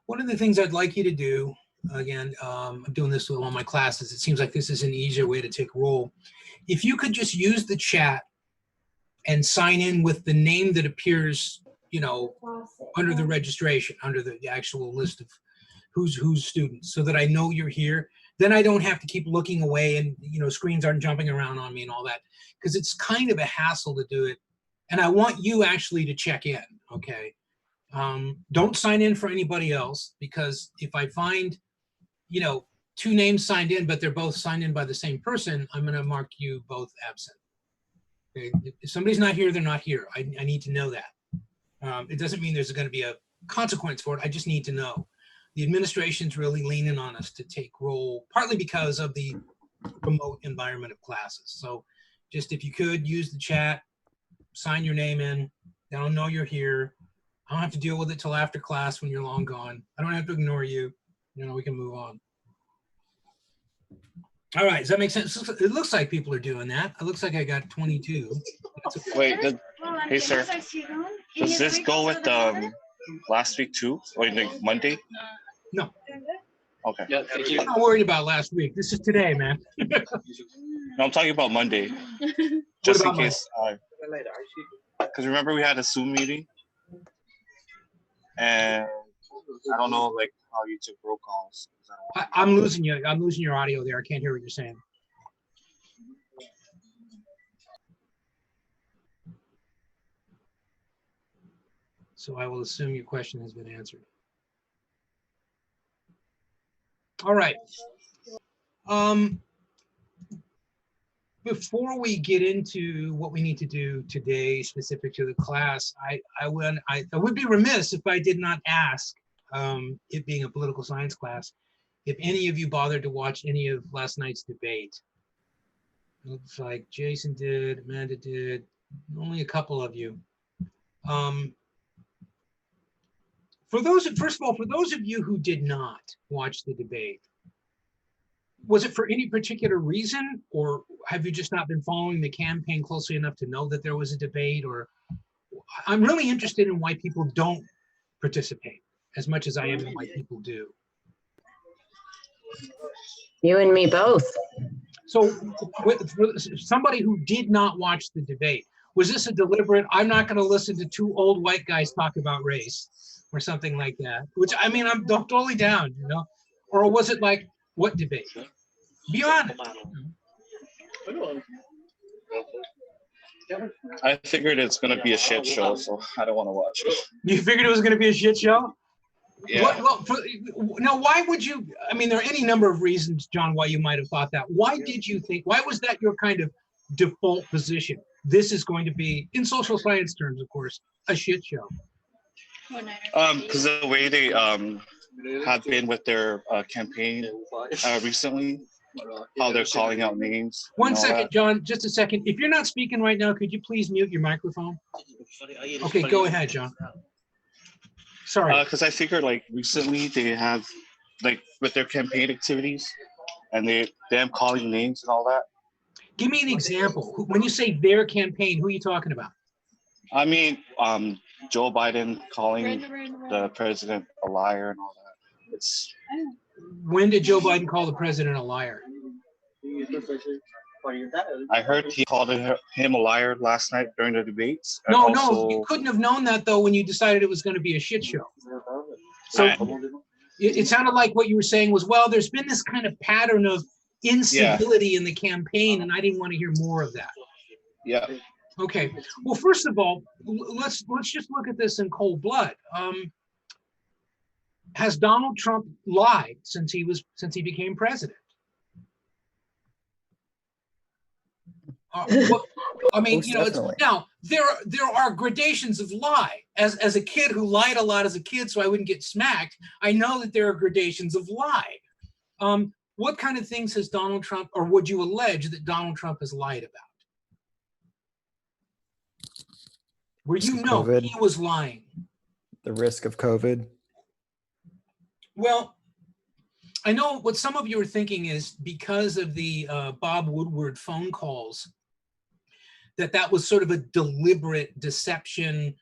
One of the things I'd like you to do, again, I'm doing this with all my classes. It seems like this is an easier way to take roll. If you could just use the chat and sign in with the name that appears, you know, under the registration, under the actual list of who's students, so that I know you're here. Then I don't have to keep looking away and, you know, screens aren't jumping around on me and all that, because it's kind of a hassle to do it. And I want you actually to check in, okay? Don't sign in for anybody else, because if I find, you know, two names signed in, but they're both signed in by the same person, I'm going to mark you both absent. Okay? If somebody's not here, they're not here. I need to know that. It doesn't mean there's going to be a consequence for it. I just need to know. The administration's really leaning on us to take roll, partly because of the remote environment of classes. So just if you could use the chat, sign your name in. They don't know you're here. I don't have to deal with it till after class when you're long gone. I don't have to ignore you. You know, we can move on. All right, does that make sense? It looks like people are doing that. It looks like I got 22. Wait, hey sir, does this go with last week too? Or like Monday? No. Okay. Yeah, thank you. I'm not worried about last week. This is today, man. No, I'm talking about Monday. Just in case. Because remember we had a Zoom meeting, and I don't know like how you took roll calls. I'm losing you. I'm losing your audio there. I can't hear what you're saying. So I will assume your question has been answered. All right. Before we get into what we need to do today specific to the class, I would be remiss if I did not ask, it being a political science class, if any of you bothered to watch any of last night's debate. Looks like Jason did, Amanda did, only a couple of you. First of all, for those of you who did not watch the debate, was it for any particular reason, or have you just not been following the campaign closely enough to know that there was a debate? Or I'm really interested in why people don't participate as much as I am in why people do. You and me both. So for somebody who did not watch the debate, was this a deliberate, I'm not going to listen to two old white guys talk about race or something like that? Which, I mean, I'm totally down, you know? Or was it like, what debate? Be honest. I figured it's gonna be a shit show, so I don't want to watch it. You figured it was going to be a shit show? Yeah. Now, why would you, I mean, there are any number of reasons, John, why you might have thought that. Why did you think, why was that your kind of default position? This is going to be, in social science terms, of course, a shit show. Because the way they have been with their campaign recently, how they're calling out names. One second, John, just a second. If you're not speaking right now, could you please mute your microphone? Okay, go ahead, John. Sorry. Because I figured like recently they have like with their campaign activities and them calling names and all that. Give me an example. When you say their campaign, who are you talking about? I mean, Joe Biden calling the president a liar and all that. When did Joe Biden call the president a liar? I heard he called him a liar last night during the debates. No, you couldn't have known that though when you decided it was going to be a shit show. So it sounded like what you were saying was, well, there's been this kind of pattern of incivility in the campaign, and I didn't want to hear more of that. Yeah. Okay. Well, first of all, let's just look at this in cold blood. Has Donald Trump lied since he became president? I mean, you know, now there are gradations of lie. As a kid who lied a lot as a kid, so I wouldn't get smacked, I know that there are gradations of lie. What kind of things has Donald Trump, or would you allege that Donald Trump has lied about? Where you know COVID. He was lying. The risk of COVID. Well, I know what some of you are thinking is because of the Bob Woodward phone calls, that was sort of a deliberate deception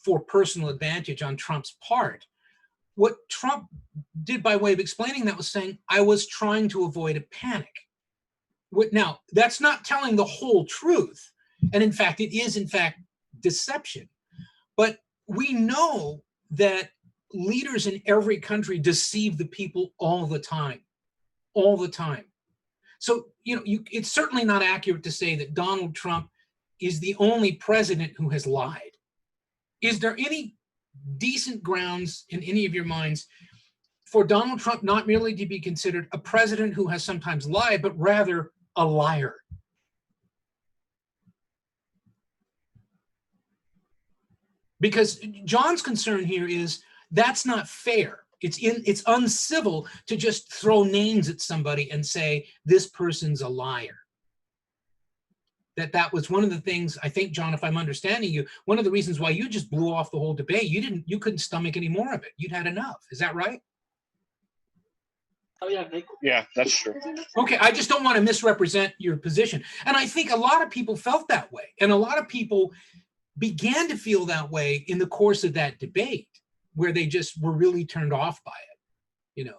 for personal advantage on Trump's part. what Trump did by way of explaining that was saying, I was trying to avoid a panic. Now, that's not telling the whole truth. And in fact, it is in fact deception. But we know that leaders in every country deceive the people all the time, all the time. So, it's certainly not accurate to say that Donald Trump is the only president who has lied. Is there any decent grounds in any of your minds for Donald Trump not merely to be considered a president who has sometimes lied, but rather a liar? Because John's concern here is that's not fair. It's uncivil to just throw names at somebody and say this person's a liar. That was one of the things, I think, John, if I'm understanding you, one of the reasons why you just blew off the whole debate. You couldn't stomach any more of it. You'd had enough. Is that right? Oh yeah, Yeah, that's true. Okay, I just don't want to misrepresent your position. And I think a lot of people felt that way. And a lot of people began to feel that way in the course of that debate, where they just were really turned off by it,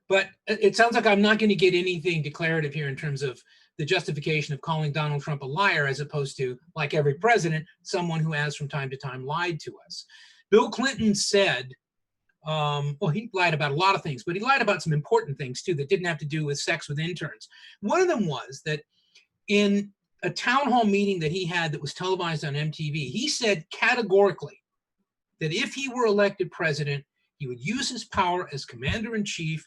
But it sounds like I'm not going to get anything declarative here in terms of the justification of calling Donald Trump a liar, as opposed to, like every president, someone who has from time to time lied to us. Bill Clinton said, he lied about a lot of things, but he lied about some important things too that didn't have to do with sex with interns. One of them was that in a town hall meeting that he had that was televised on MTV, he said categorically that if he were elected president, he would use his power as commander-in-chief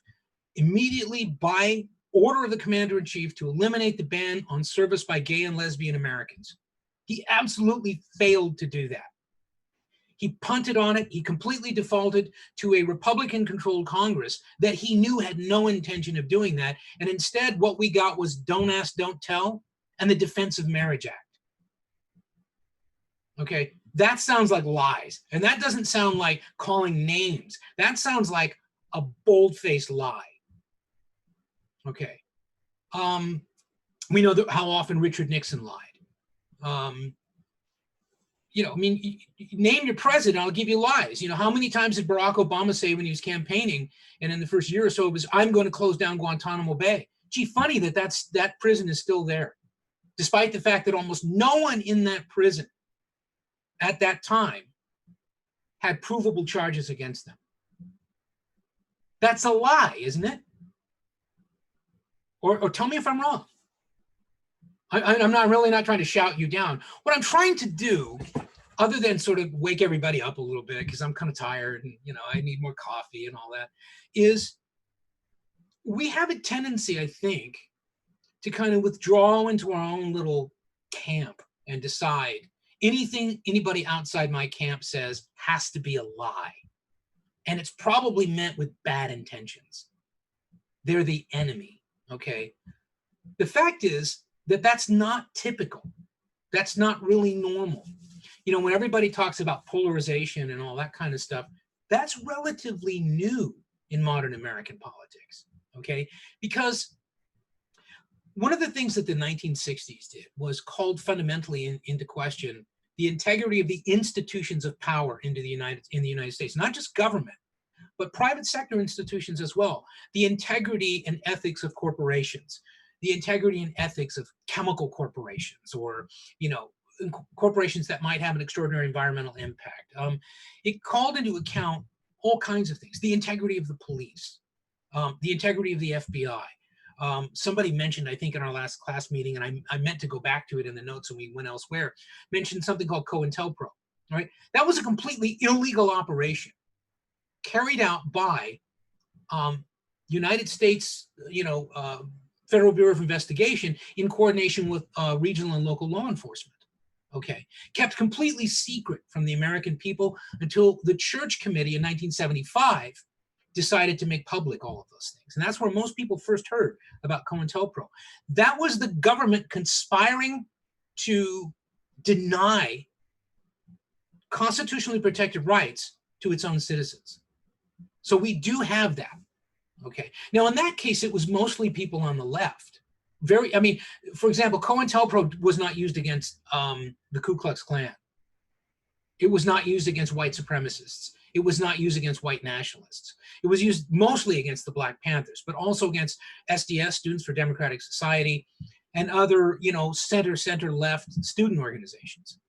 immediately by order of the commander-in-chief to eliminate the ban on service by gay and lesbian Americans. He absolutely failed to do that. He punted on it. He completely defaulted to a Republican-controlled Congress that he knew had no intention of doing that. And instead, what we got was Don't Ask, Don't Tell and the Defense of Marriage Act. Okay, that sounds like lies. And that doesn't sound like calling names. That sounds like a bold-faced lie. Okay. We know how often Richard Nixon lied. Name your president, I'll give you lies. How many times did Barack Obama say when he was campaigning and in the first year or so, it was, I'm going to close down Guantanamo Bay. Gee, funny that prison is still there, despite the fact that almost no one in that prison at that time had provable charges against them. That's a lie, isn't it? Or tell me if I'm wrong. I'm really not trying to shout you down. What I'm trying to do, other than sort of wake everybody up a little bit, because I'm kind of tired and I need more coffee and all that, is we have a tendency, I think, to kind of withdraw into our own little camp and decide anything anybody outside my camp says has to be a lie. And it's probably meant with bad intentions. They're the enemy, okay? The fact is that that's not typical. That's not really normal. When everybody talks about polarization and all that kind of stuff, that's relatively new in modern American politics, okay? Because one of the things that the 1960s did was called fundamentally into question the integrity of the institutions of power in the United States, not just government, but private sector institutions as well. The integrity and ethics of corporations, the integrity and ethics of chemical corporations, or corporations that might have an extraordinary environmental impact. It called into account all kinds of things: the integrity of the police, the integrity of the FBI. Somebody mentioned, I think in our last class meeting, and I meant to go back to it in the notes when we went elsewhere, mentioned something called COINTELPRO, right? That was a completely illegal operation carried out by United States, Federal Bureau of Investigation in coordination with regional and local law enforcement. Okay, kept completely secret from the American people until the Church Committee in 1975 decided to make public all of those things. And that's where most people first heard about COINTELPRO. That was the government conspiring to deny constitutionally protected rights to its own citizens. So we do have that. Okay. Now, in that case, it was mostly people on the left. For example, COINTELPRO was not used against the Ku Klux Klan. It was not used against white supremacists. it was not used against white nationalists. It was used mostly against the Black Panthers, but also against SDS, Students for Democratic Society, and other, center left student organizations.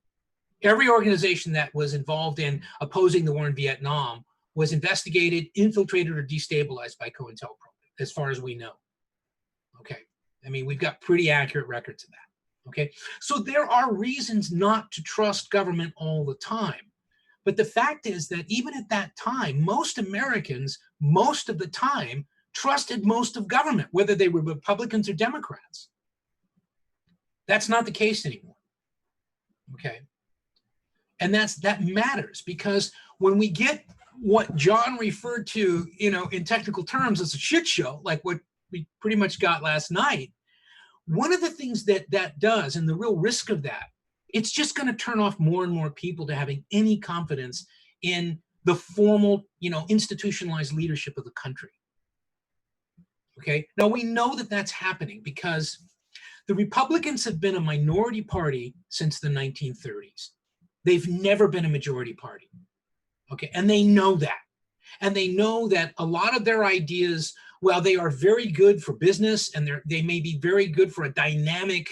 Every organization that was involved in opposing the war in Vietnam was investigated, infiltrated, or destabilized by COINTELPRO, as far as we know. Okay, I mean, we've got pretty accurate records of that. Okay, so there are reasons not to trust government all the time. But the fact is that even at that time, most Americans, most of the time, trusted most of government, whether they were Republicans or Democrats. That's not the case anymore. Okay. And that matters, because when we get what John referred to, in technical terms as a shit show, like what we pretty much got last night, one of the things that does, and the real risk of that, it's just going to turn off more and more people to having any confidence in the formal, institutionalized leadership of the country. Okay. Now we know that that's happening because the Republicans have been a minority party since the 1930s. They've never been a majority party. Okay. And they know that. And they know that a lot of their ideas, while they are very good for business, and they may be very good for a dynamic,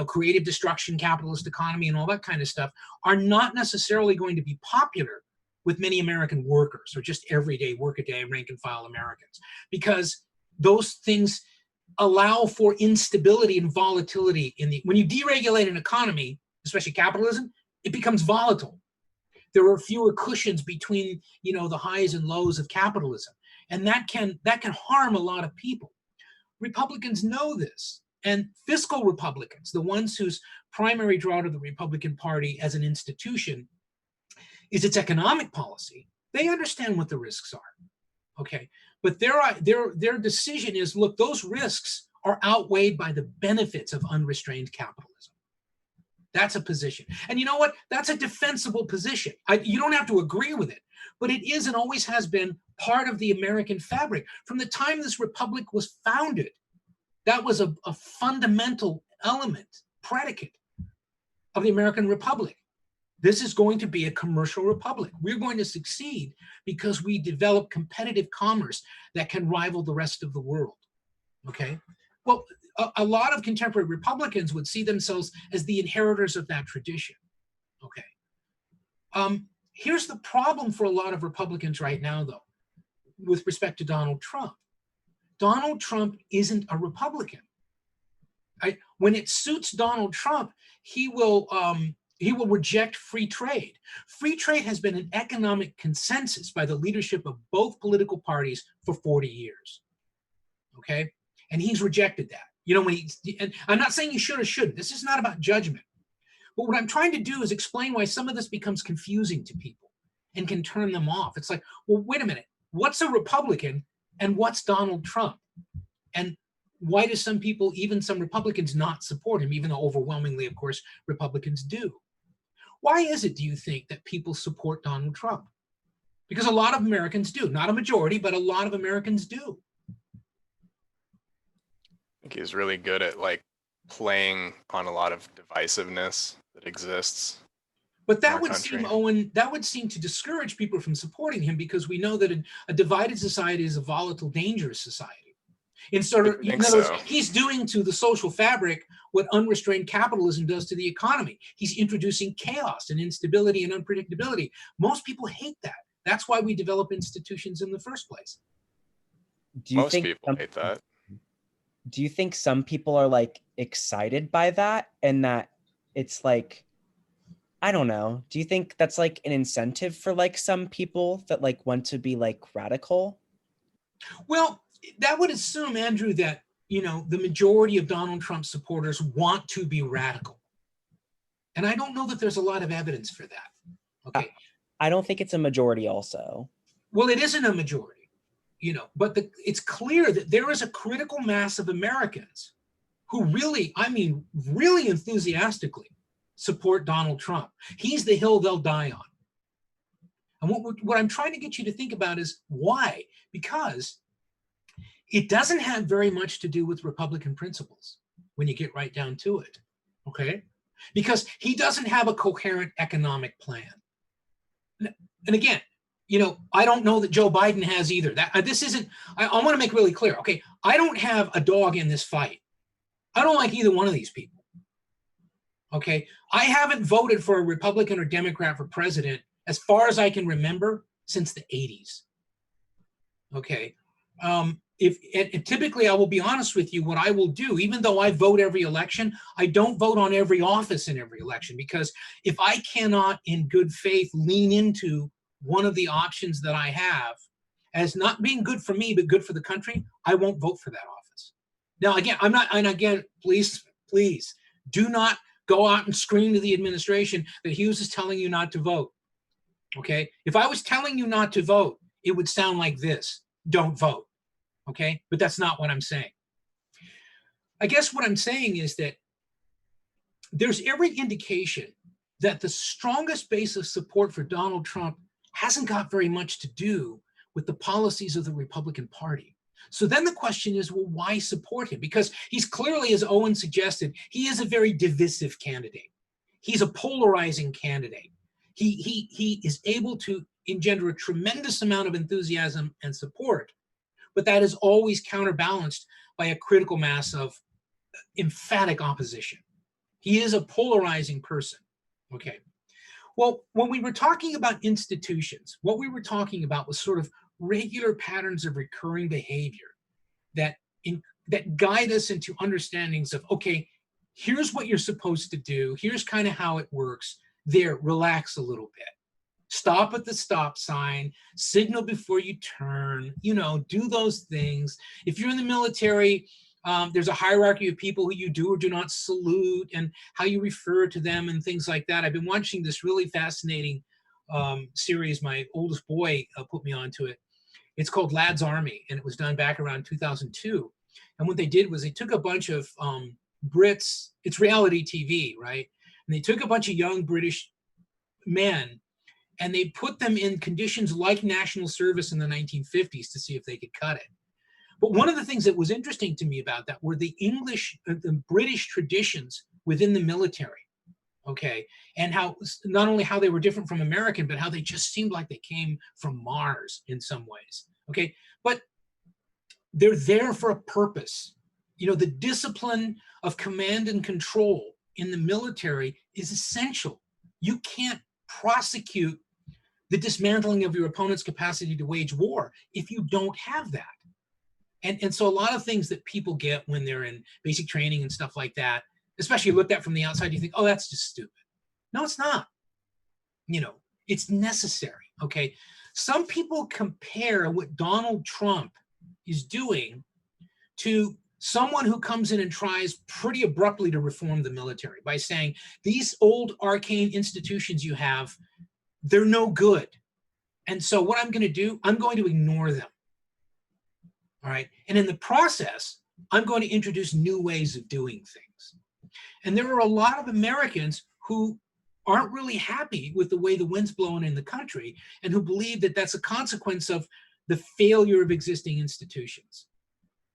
creative destruction, capitalist economy, and all that kind of stuff, are not necessarily going to be popular with many American workers, or just everyday workaday rank and file Americans, because those things allow for instability and volatility when you deregulate an economy, especially capitalism, it becomes volatile. There are fewer cushions between, the highs and lows of capitalism. And that can harm a lot of people. Republicans know this. And fiscal Republicans, the ones whose primary draw to the Republican Party as an institution is its economic policy, they understand what the risks are. Okay. But their decision is, look, those risks are outweighed by the benefits of unrestrained capitalism. That's a position. And you know what? That's a defensible position. You don't have to agree with it, but it is and always has been part of the American fabric. From the time this republic was founded, that was a fundamental element, predicate of the American Republic. This is going to be a commercial republic. We're going to succeed because we develop competitive commerce that can rival the rest of the world. Okay? Well, a lot of contemporary Republicans would see themselves as the inheritors of that tradition. Okay. Here's the problem for a lot of Republicans right now, though, with respect to Donald Trump. Donald Trump isn't a Republican. When it suits Donald Trump, he will reject free trade. Free trade has been an economic consensus by the leadership of both political parties for 40 years. Okay. And he's rejected that. And I'm not saying you should or shouldn't. This is not about judgment. But what I'm trying to do is explain why some of this becomes confusing to people and can turn them off. It's like, well, wait a minute. What's a Republican and what's Donald Trump? And why do some people, even some Republicans, not support him, even though overwhelmingly, of course, Republicans do? Why is it, do you think, that people support Donald Trump? Because a lot of Americans do. Not a majority, but a lot of Americans do. I think he's really good at playing on a lot of divisiveness that exists. But that would seem, Owen, that would seem to discourage people from supporting him, because we know that a divided society is a volatile, dangerous society. In other words, he's doing to the social fabric what unrestrained capitalism does to the economy. He's introducing chaos and instability and unpredictability. Most people hate that. That's why we develop institutions in the first place. Most people hate that. Do you think some people are excited by that, and that it's I don't know. Do you think that's an incentive for some people that want to be radical? Well, that would assume, Andrew, that, the majority of Donald Trump supporters want to be radical. And I don't know that there's a lot of evidence for that. Okay. I don't think it's a majority also. Well, it isn't a majority. But it's clear that there is a critical mass of Americans who really enthusiastically support Donald Trump. He's the hill they'll die on. And what I'm trying to get you to think about is why? Because it doesn't have very much to do with Republican principles when you get right down to it. Okay? Because he doesn't have a coherent economic plan. And again, I don't know that Joe Biden has either. This isn't, I want to make really clear. Okay. I don't have a dog in this fight. I don't like either one of these people. Okay. I haven't voted for a Republican or Democrat for president as far as I can remember since the 80s. Okay. Typically, I will be honest with you, what I will do, even though I vote every election, I don't vote on every office in every election, because if I cannot in good faith lean into one of the options that I have as not being good for me, but good for the country, I won't vote for that office. Now, again, please do not go out and scream to the administration that Hughes is telling you not to vote. Okay. If I was telling you not to vote, it would sound like this: don't vote. Okay. But that's not what I'm saying. I guess what I'm saying is that there's every indication that the strongest base of support for Donald Trump hasn't got very much to do with the policies of the Republican Party. So then the question is, well, why support him? Because he's clearly, as Owen suggested, he is a very divisive candidate. He's a polarizing candidate. He is able to engender a tremendous amount of enthusiasm and support, but that is always counterbalanced by a critical mass of emphatic opposition. He is a polarizing person. Okay. Well, when we were talking about institutions, what we were talking about was sort of regular patterns of recurring behavior that guide us into understandings of, okay, here's what you're supposed to do. Here's kind of how it works. There, relax a little bit. Stop at the stop sign, signal before you turn, do those things. If you're in the military, there's a hierarchy of people who you do or do not salute and how you refer to them and things like that. I've been watching this really fascinating series. My oldest boy put me onto it. It's called Lad's Army, and it was done back around 2002. And what they did was they took a bunch of Brits, it's reality TV, right? And they took a bunch of young British men and they put them in conditions like national service in the 1950s to see if they could cut it. But one of the things that was interesting to me about that were the British traditions within the military, okay? And how, not only how they were different from American, but how they just seemed like they came from Mars in some ways, okay? But they're there for a purpose. The discipline of command and control in the military is essential. You can't prosecute the dismantling of your opponent's capacity to wage war if you don't have that. And so a lot of things that people get when they're in basic training and stuff like that, especially looked at from the outside, you think, oh, that's just stupid. No, it's not. It's necessary, okay? Some people compare what Donald Trump is doing to someone who comes in and tries pretty abruptly to reform the military by saying, these old arcane institutions you have, they're no good. And so what I'm going to do, I'm going to ignore them. All right. And in the process, I'm going to introduce new ways of doing things. And there are a lot of Americans who aren't really happy with the way the wind's blowing in the country and who believe that that's a consequence of the failure of existing institutions.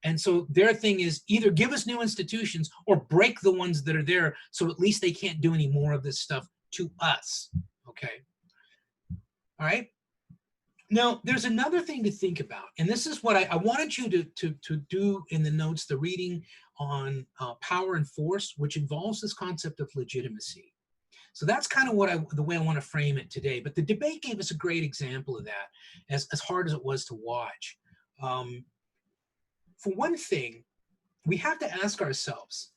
And so their thing is either give us new institutions or break the ones that are there so at least they can't do any more of this stuff to us. Okay. All right. Now, there's another thing to think about, and this is what I wanted you to do in the notes, the reading on power and force, which involves this concept of legitimacy. So that's kind of the way I want to frame it today. But the debate gave us a great example of that, as hard as it was to watch. For one thing, we have to ask ourselves,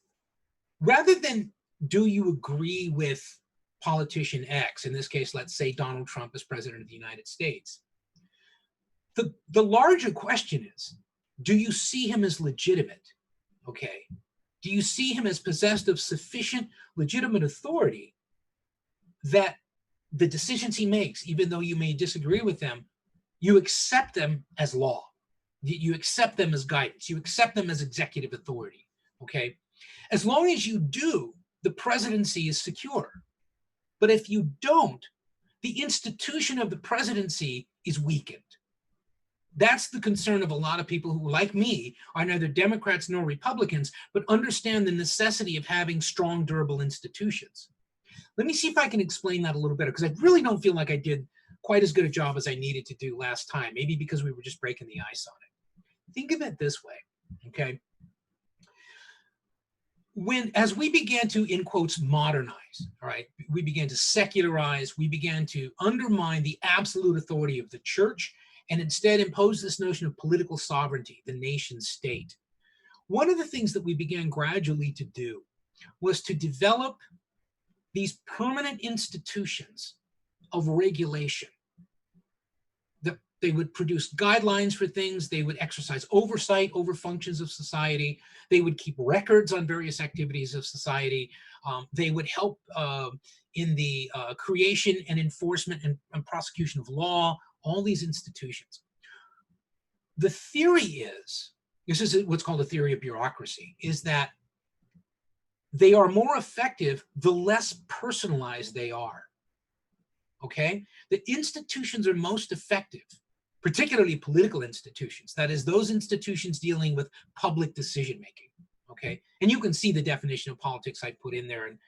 rather than do you agree with politician X, in this case, let's say Donald Trump as president of the United States, the larger question is, do you see him as legitimate? Okay. Do you see him as possessed of sufficient legitimate authority that the decisions he makes, even though you may disagree with them, you accept them as law? You accept them as guidance. You accept them as executive authority, okay? As long as you do, the presidency is secure. But if you don't, the institution of the presidency is weakened. That's the concern of a lot of people who, like me, are neither Democrats nor Republicans, but understand the necessity of having strong, durable institutions. Let me see if I can explain that a little better, because I really don't feel like I did quite as good a job as I needed to do last time, maybe because we were just breaking the ice on it. Think of it this way, okay? As we began to, in quotes, modernize, all right, we began to secularize, we began to undermine the absolute authority of the church and instead impose this notion of political sovereignty, the nation state. One of the things that we began gradually to do was to develop these permanent institutions of regulation. They would produce guidelines for things, they would exercise oversight over functions of society, they would keep records on various activities of society, they would help in the creation and enforcement and prosecution of law, all these institutions. The theory is, this is what's called a theory of bureaucracy, is that they are more effective the less personalized they are, okay? The institutions are most effective, particularly political institutions, that is, those institutions dealing with public decision-making, okay? And you can see the definition of politics I put in there, and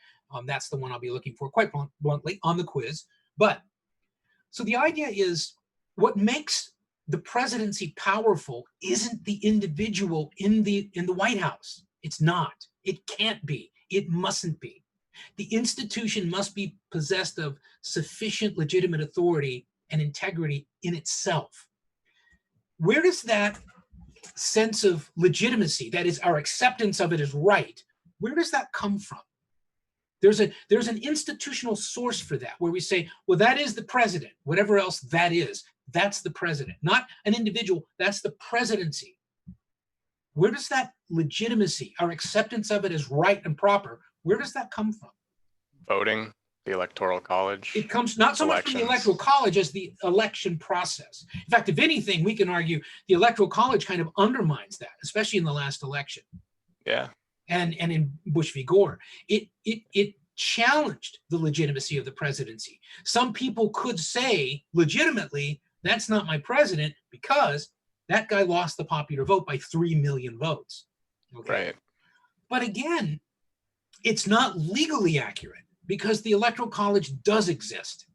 that's the one I'll be looking for quite bluntly on the quiz. But, so the idea is, what makes the presidency powerful isn't the individual in the White House. It's not. It can't be. It mustn't be. The institution must be possessed of sufficient legitimate authority and integrity in itself. Where does that sense of legitimacy, that is our acceptance of it as right, where does that come from? There's an institutional source for that, where we say, well, that is the president, whatever else that is, that's the president, not an individual, that's the presidency. Where does that legitimacy, our acceptance of it as right and proper, where does that come from? Voting, the Electoral College. It comes not so much from the Electoral College as the election process. In fact, if anything, we can argue the Electoral College kind of undermines that, especially in the last election. Yeah. And in Bush v. Gore. It challenged the legitimacy of the presidency. Some people could say legitimately, that's not my president because that guy lost the popular vote by 3 million votes. Okay? Right. But again, it's not legally accurate because the Electoral College does exist.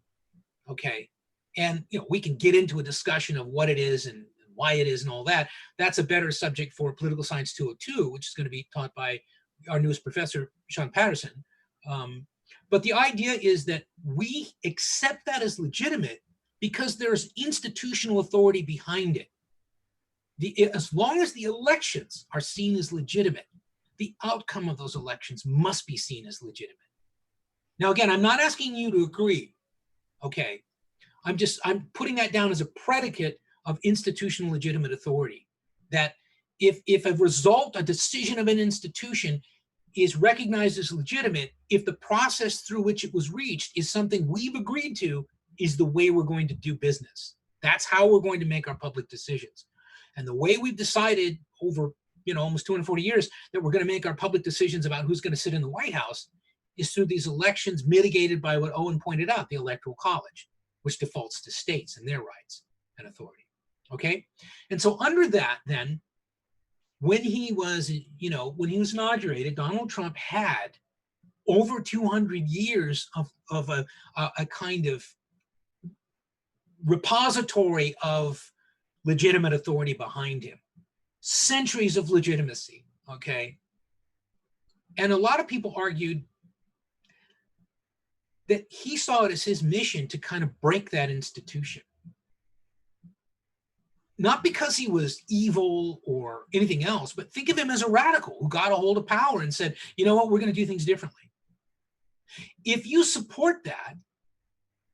Okay. And we can get into a discussion of what it is and why it is and all that. That's a better subject for Political Science 202, which is going to be taught by our newest professor, Sean Patterson. But the idea is that we accept that as legitimate because there's institutional authority behind it. As long as the elections are seen as legitimate, the outcome of those elections must be seen as legitimate. Now, again, I'm not asking you to agree, okay? I'm putting that down as a predicate of institutional legitimate authority, that if a result, a decision of an institution is recognized as legitimate, if the process through which it was reached is something we've agreed to, is the way we're going to do business. That's how we're going to make our public decisions. And the way we've decided over almost 240 years that we're going to make our public decisions about who's going to sit in the White House is through these elections mitigated by what Owen pointed out, the Electoral College, which defaults to states and their rights and authority. Okay? And so under that, then, when he was inaugurated, Donald Trump had over 200 years of a kind of repository of legitimate authority behind him. Centuries of legitimacy, okay? And a lot of people argued that he saw it as his mission to kind of break that institution. Not because he was evil or anything else, but think of him as a radical who got a hold of power and said, you know what, we're going to do things differently. If you support that,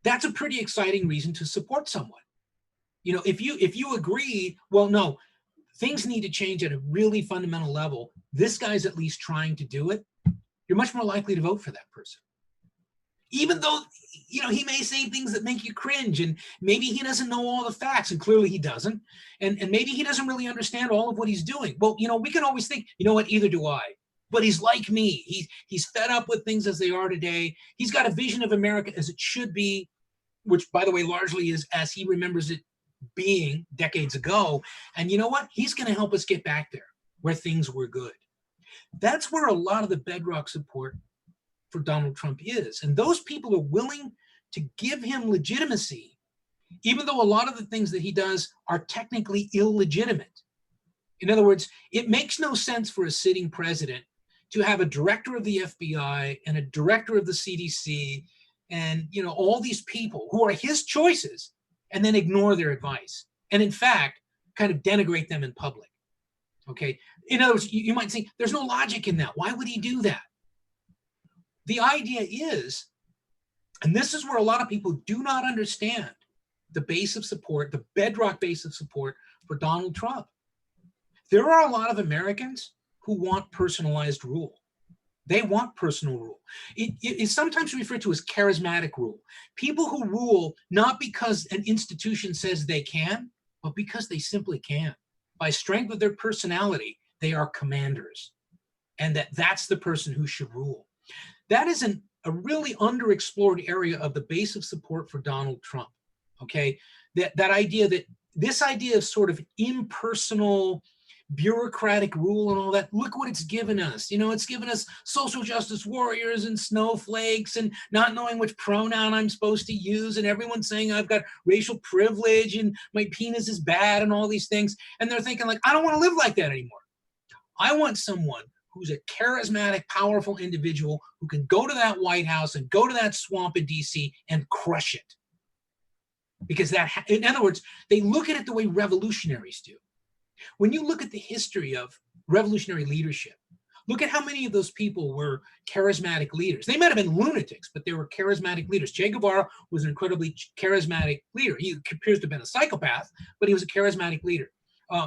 that's a pretty exciting reason to support someone. If you agree, well, no, things need to change at a really fundamental level, this guy's at least trying to do it, you're much more likely to vote for that person. Even though, he may say things that make you cringe, and maybe he doesn't know all the facts, and clearly he doesn't, and maybe he doesn't really understand all of what he's doing. Well, we can always think, you know what, either do I. But he's like me. He's fed up with things as they are today. He's got a vision of America as it should be, which, by the way, largely is as he remembers it being decades ago. And you know what? He's going to help us get back there where things were good. That's where a lot of the bedrock support for Donald Trump is. And those people are willing to give him legitimacy even though a lot of the things that he does are technically illegitimate. In other words, it makes no sense for a sitting president to have a director of the FBI and a director of the CDC and, you know, all these people who are his choices, and then ignore their advice. And in fact, kind of denigrate them in public. Okay. In other words, you might think there's no logic in that. Why would he do that? The idea is, and this is where a lot of people do not understand the base of support, the bedrock base of support for Donald Trump. There are a lot of Americans who want personalized rule. They want personal rule. It is sometimes referred to as charismatic rule. People who rule not because an institution says they can, but because they simply can. By strength of their personality, they are commanders. And that's the person who should rule. That is a really underexplored area of the base of support for Donald Trump. Okay, that idea, that this idea of sort of impersonal bureaucratic rule and all that, look what it's given us. You know, it's given us social justice warriors and snowflakes and not knowing which pronoun I'm supposed to use, and everyone saying I've got racial privilege and my penis is bad and all these things. And they're thinking, like, I don't want to live like that anymore. I want someone who's a charismatic, powerful individual who can go to that White House and go to that swamp in DC and crush it. Because in other words, they look at it the way revolutionaries do. When you look at the history of revolutionary leadership, look at how many of those people were charismatic leaders. They might have been lunatics, but they were charismatic leaders. Che Guevara was an incredibly charismatic leader. He appears to have been a psychopath, but he was a charismatic leader.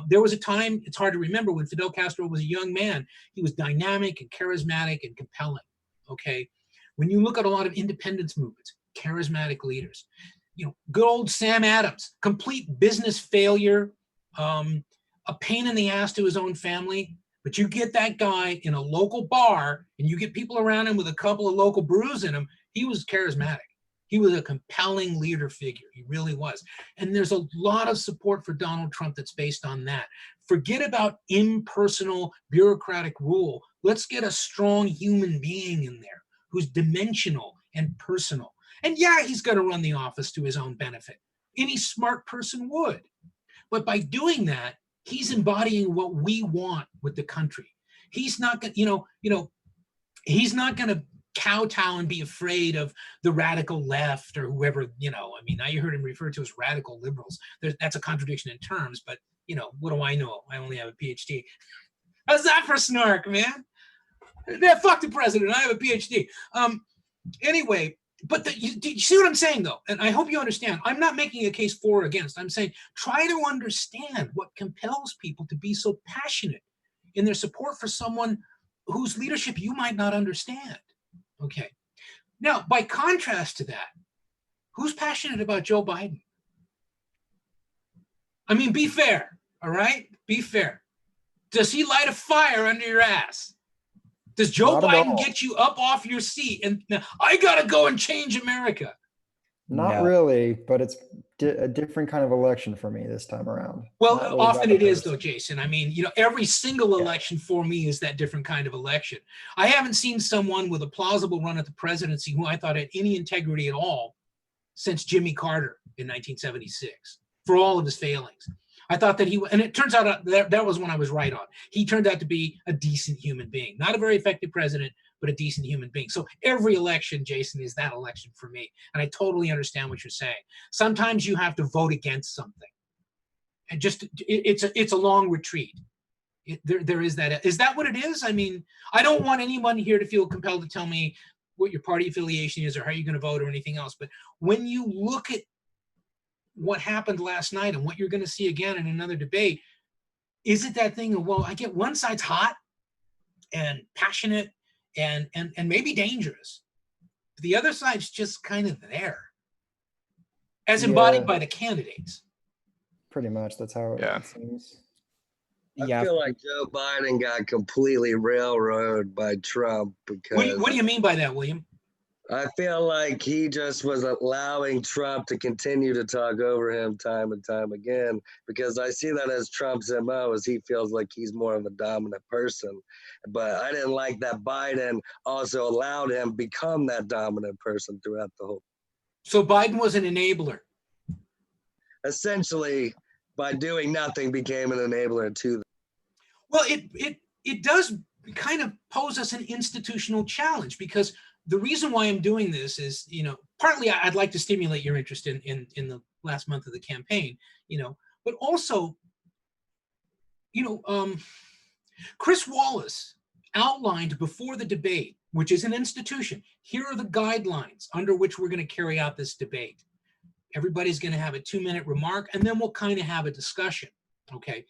There was a time, it's hard to remember, when Fidel Castro was a young man. He was dynamic and charismatic and compelling, okay? When you look at a lot of independence movements, charismatic leaders. You know, good old Sam Adams, complete business failure, a pain in the ass to his own family, but you get that guy in a local bar and you get people around him with a couple of local brews in him, he was charismatic. He was a compelling leader figure. He really was. And there's a lot of support for Donald Trump that's based on that. Forget about impersonal bureaucratic rule. Let's get a strong human being in there who's dimensional and personal. And yeah, he's going to run the office to his own benefit. Any smart person would. But by doing that, he's embodying what we want with the country. He's not going to, he's not going to kowtow and be afraid of the radical left or whoever, I mean, I heard him referred to as radical liberals. That's a contradiction in terms, but what do I know? I only have a PhD. How's that for snark, man? Yeah, fuck the president. I have a PhD. Anyway, but you see what I'm saying, though? And I hope you understand. I'm not making a case for or against. I'm saying try to understand what compels people to be so passionate in their support for someone whose leadership you might not understand. Okay. Now, by contrast to that, who's passionate about Joe Biden? I mean, be fair, all right? Be fair. Does he light a fire under your ass? Does Joe Biden get you up off your seat and I gotta go and change America? Not really, but it's a different kind of election for me this time around. Well, often it is, though, Jason. I mean, every single election for me is that different kind of election. I haven't seen someone with a plausible run at the presidency who I thought had any integrity at all since Jimmy Carter in 1976, for all of his failings. I thought that and it turns out that was when I was right on. He turned out to be a decent human being, not a very effective president, but a decent human being. So every election, Jason, is that election for me. And I totally understand what you're saying. Sometimes you have to vote against something. And it's a long retreat. There is that. Is that what it is? I mean, I don't want anyone here to feel compelled to tell me what your party affiliation is or how you're going to vote or anything else. But when you look at what happened last night and what you're going to see again in another debate, is it that thing of, well, I get one side's hot and passionate and maybe dangerous. The other side's just kind of there, as embodied by the candidates. Pretty much, that's how it seems. I feel like Joe Biden got completely railroaded by Trump because. What do you mean by that, William? I feel like he just was allowing Trump to continue to talk over him time and time again, because I see that as Trump's MO, as he feels like he's more of a dominant person. But I didn't like that Biden also allowed him become that dominant person throughout the whole. So Biden was an enabler. essentially by doing nothing became an enabler to them. Well, it does kind of pose us an institutional challenge, because the reason why I'm doing this is, partly I'd like to stimulate your interest in the last month of the campaign, but also, Chris Wallace outlined before the debate, which is an institution. Here are the guidelines under which we're going to carry out this debate. Everybody's going to have a 2-minute remark, and then we'll kind of have a discussion. Okay.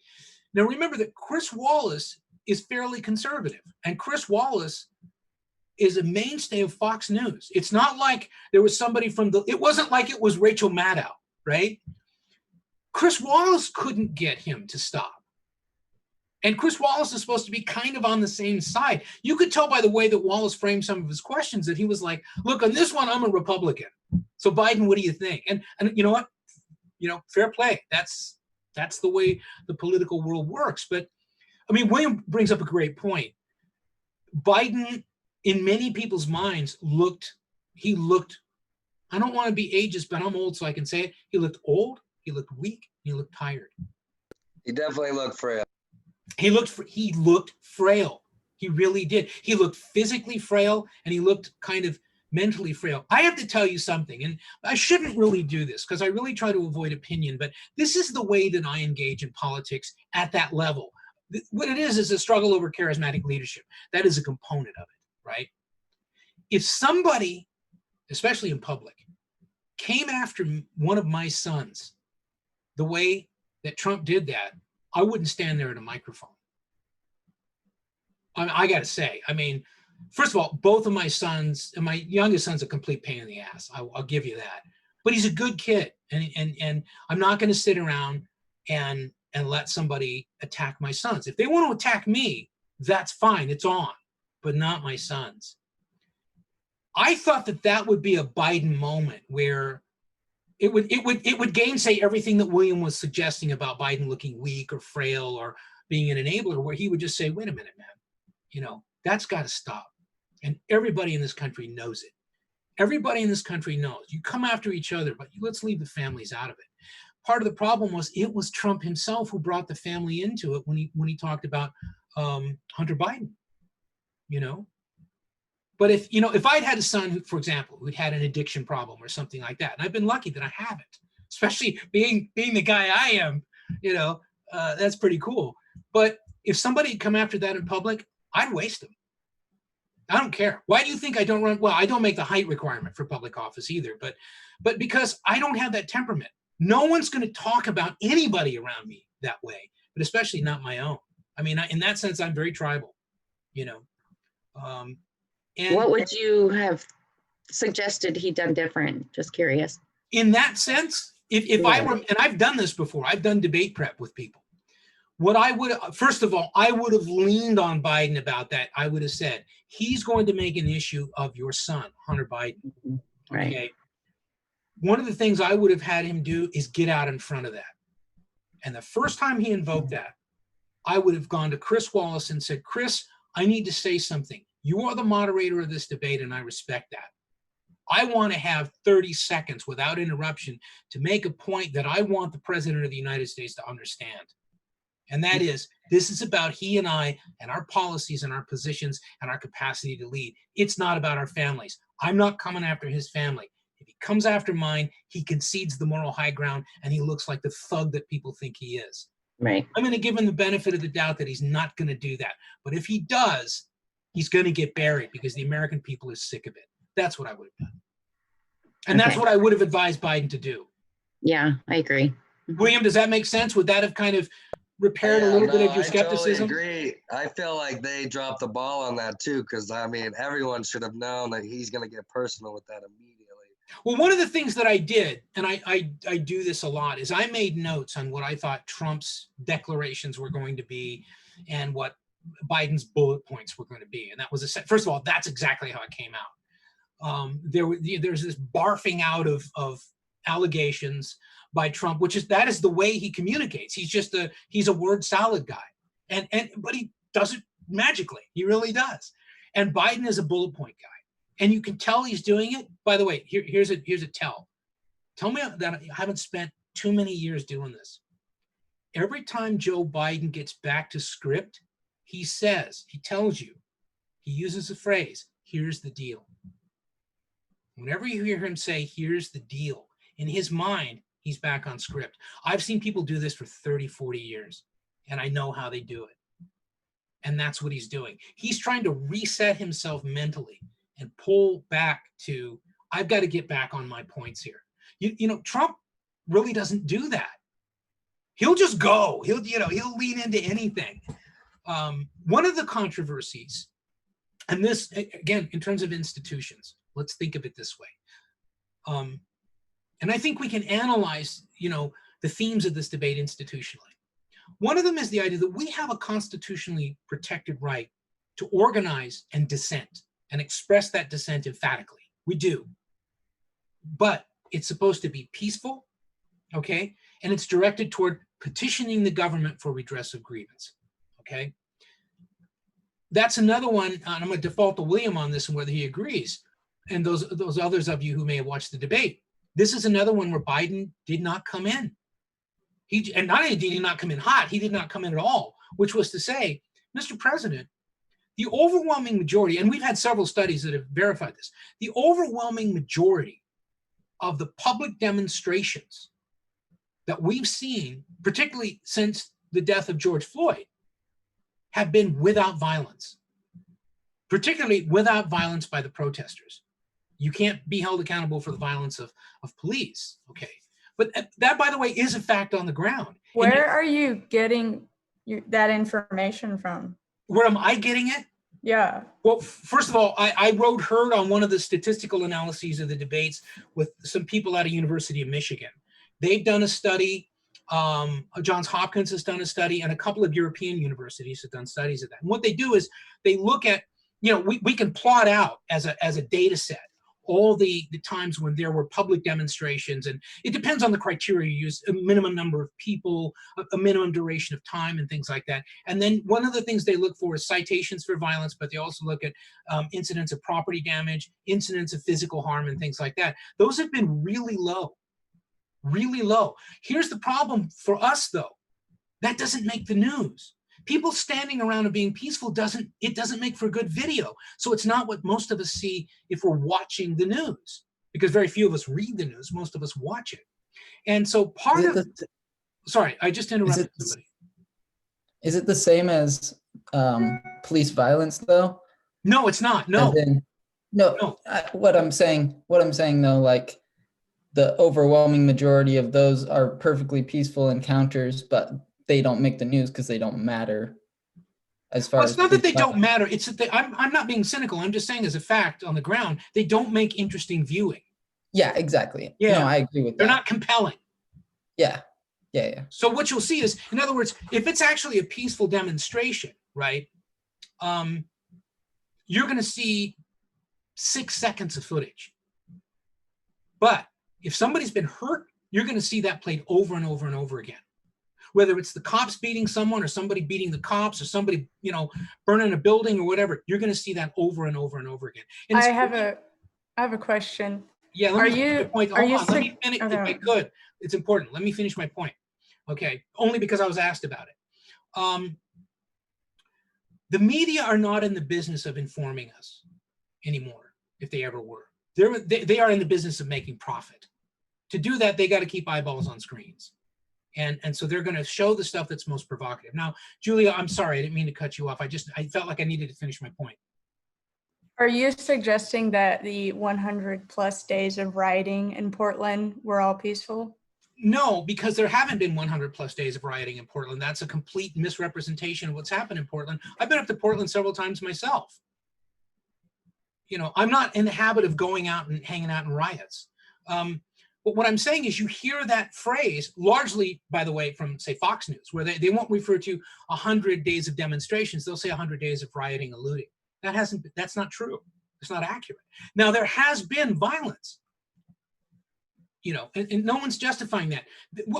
Now remember that Chris Wallace is fairly conservative, and Chris Wallace is a mainstay of Fox News. It's not like there was somebody it wasn't like it was Rachel Maddow, right? Chris Wallace couldn't get him to stop. And Chris Wallace is supposed to be kind of on the same side. You could tell by the way that Wallace framed some of his questions that he was like, look, on this one, I'm a Republican. So Biden, what do you think? And you know what? Fair play. That's the way the political world works. But I mean, William brings up a great point. Biden, in many people's minds, looked, I don't want to be ageist, but I'm old, so I can say it. He looked old, he looked weak, he looked tired. He definitely looked frail. He looked frail. He really did. He looked physically frail, and he looked kind of mentally frail. I have to tell you something, and I shouldn't really do this because I really try to avoid opinion, but this is the way that I engage in politics at that level. What it is a struggle over charismatic leadership. That is a component of it, right? If somebody, especially in public, came after one of my sons the way that Trump did that, I wouldn't stand there at a microphone. I got to say, first of all, both of my sons, and my youngest son's a complete pain in the ass. I'll give you that. But he's a good kid, and I'm not going to sit around and let somebody attack my sons. If they want to attack me, that's fine. It's on, but not my sons. I thought that would be a Biden moment where it would gainsay everything that William was suggesting about Biden looking weak or frail or being an enabler, where he would just say, wait a minute, man, that's got to stop. And everybody in this country knows it. Everybody in this country knows. You come after each other, but let's leave the families out of it. Part of the problem was it was Trump himself who brought the family into it when he talked about Hunter Biden, But if I'd had a son who, for example, who'd had an addiction problem or something like that, and I've been lucky that I haven't, especially being the guy I am, that's pretty cool. But if somebody had come after that in public, I'd waste them. I don't care. Why do you think I don't run? Well, I don't make the height requirement for public office either, but because I don't have that temperament. No one's going to talk about anybody around me that way, but especially not my own. In that sense, I'm very tribal, And What would you have suggested he done different? Just curious. in that sense, if I were, and I've done this before, I've done debate prep with people. First of all, I would have leaned on Biden about that. I would have said, he's going to make an issue of your son, Hunter Biden. Right. Okay. One of the things I would have had him do is get out in front of that. And the first time he invoked that, I would have gone to Chris Wallace and said, Chris, I need to say something. You are the moderator of this debate, and I respect that. I want to have 30 seconds without interruption to make a point that I want the president of the United States to understand. And that is, this is about he and I and our policies and our positions and our capacity to lead. It's not about our families. I'm not coming after his family. If he comes after mine, he concedes the moral high ground and he looks like the thug that people think he is. Right. I'm going to give him the benefit of the doubt that he's not going to do that. But if he does, he's going to get buried because the American people are sick of it. That's what I would have done. And that's what I would have advised Biden to do. Yeah, I agree. William, does that make sense? Would that have kind of repaired a little bit of your skepticism? I totally agree. I feel like they dropped the ball on that too, because everyone should have known that he's going to get personal with that immediately. Well, one of the things that I did, and I do this a lot, is I made notes on what I thought Trump's declarations were going to be and what Biden's bullet points were going to be. And that was first of all, that's exactly how it came out. There's this barfing out of allegations by Trump, that is the way he communicates. He's a word salad guy, but he does it magically. He really does. And Biden is a bullet point guy, and you can tell he's doing it. By the way, here's a tell. Tell me that I haven't spent too many years doing this. Every time Joe Biden gets back to script, he tells you, he uses the phrase, here's the deal. Whenever you hear him say, here's the deal, in his mind, he's back on script. I've seen people do this for 30, 40 years, and I know how they do it. And that's what he's doing. He's trying to reset himself mentally and pull back to, I've got to get back on my points here. You know, Trump really doesn't do that. He'll just go. He'll lean into anything. One of the controversies, and this, again, in terms of institutions, let's think of it this way. And I think we can analyze, the themes of this debate institutionally. One of them is the idea that we have a constitutionally protected right to organize and dissent and express that dissent emphatically. We do. But it's supposed to be peaceful, okay? And it's directed toward petitioning the government for redress of grievance, okay? That's another one, and I'm going to default to William on this and whether he agrees, and those others of you who may have watched the debate. This is another one where Biden did not come in. And not only did he not come in hot, he did not come in at all, which was to say, Mr. President, the overwhelming majority, and we've had several studies that have verified this, the overwhelming majority of the public demonstrations that we've seen, particularly since the death of George Floyd, have been without violence, particularly without violence by the protesters. You can't be held accountable for the violence of police, okay? But that, by the way, is a fact on the ground. Where are you getting that information from? Where am I getting it? Yeah. Well, first of all, I wrote herd on one of the statistical analyses of the debates with some people out of University of Michigan. They've done a study. Johns Hopkins has done a study, and a couple of European universities have done studies of that. And what they do is they look at, we can plot out as a data set all the times when there were public demonstrations, and it depends on the criteria you use, a minimum number of people, a minimum duration of time, and things like that. And then one of the things they look for is citations for violence, but they also look at incidents of property damage, incidents of physical harm, and things like that. Those have been really low, really low. Here's the problem for us, though. That doesn't make the news. People standing around and being peaceful doesn't make for a good video. So it's not what most of us see if we're watching the news, because very few of us read the news. Most of us watch it. And so sorry, I just interrupted somebody. Is it the same as police violence though? No, it's not. No. No. What I'm saying though, like the overwhelming majority of those are perfectly peaceful encounters, but they don't make the news because they don't matter. As far as it's not that they don't matter. It's that I'm not being cynical. I'm just saying as a fact on the ground, they don't make interesting viewing. Yeah, exactly. Yeah, no, I agree with that. They're not compelling. Yeah. So what you'll see is, in other words, if it's actually a peaceful demonstration, right? You're going to see 6 seconds of footage. But if somebody's been hurt, you're going to see that played over and over and over again. Whether it's the cops beating someone or somebody beating the cops or somebody, burning a building or whatever, you're going to see that over and over and over again. And I have a question. Yeah, let me finish my point. Hold on, let me finish if I could. It's important. Let me finish my point. Okay, only because I was asked about it. The media are not in the business of informing us anymore, if they ever were. They are in the business of making profit. To do that, they got to keep eyeballs on screens. And so they're going to show the stuff that's most provocative. Now, Julia, I'm sorry, I didn't mean to cut you off. I felt like I needed to finish my point. Are you suggesting that the 100+ days of rioting in Portland were all peaceful? No, because there haven't been 100+ days of rioting in Portland. That's a complete misrepresentation of what's happened in Portland. I've been up to Portland several times myself. I'm not in the habit of going out and hanging out in riots. But what I'm saying is you hear that phrase largely, by the way, from, say, Fox News, where they won't refer to 100 days of demonstrations. They'll say 100 days of rioting and looting. That's not true. It's not accurate. Now, there has been violence, and no one's justifying that.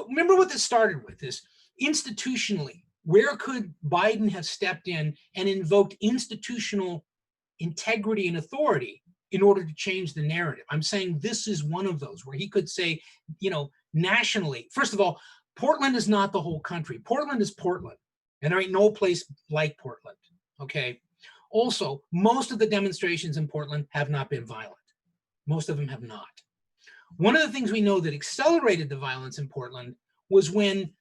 Remember what this started with is institutionally, where could Biden have stepped in and invoked institutional integrity and authority in order to change the narrative? I'm saying this is one of those where he could say, nationally. First of all, Portland is not the whole country. Portland is Portland, and there ain't no place like Portland, okay? Also, most of the demonstrations in Portland have not been violent. Most of them have not. One of the things we know that accelerated the violence in Portland was when,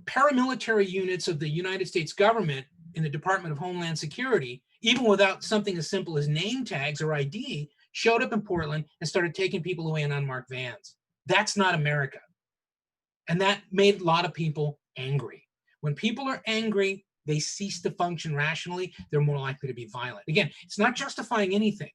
paramilitary units of the United States government in the Department of Homeland Security, even without something as simple as name tags or ID, showed up in Portland and started taking people away in unmarked vans. That's not America. And that made a lot of people angry. When people are angry, they cease to function rationally. They're more likely to be violent. Again, it's not justifying anything.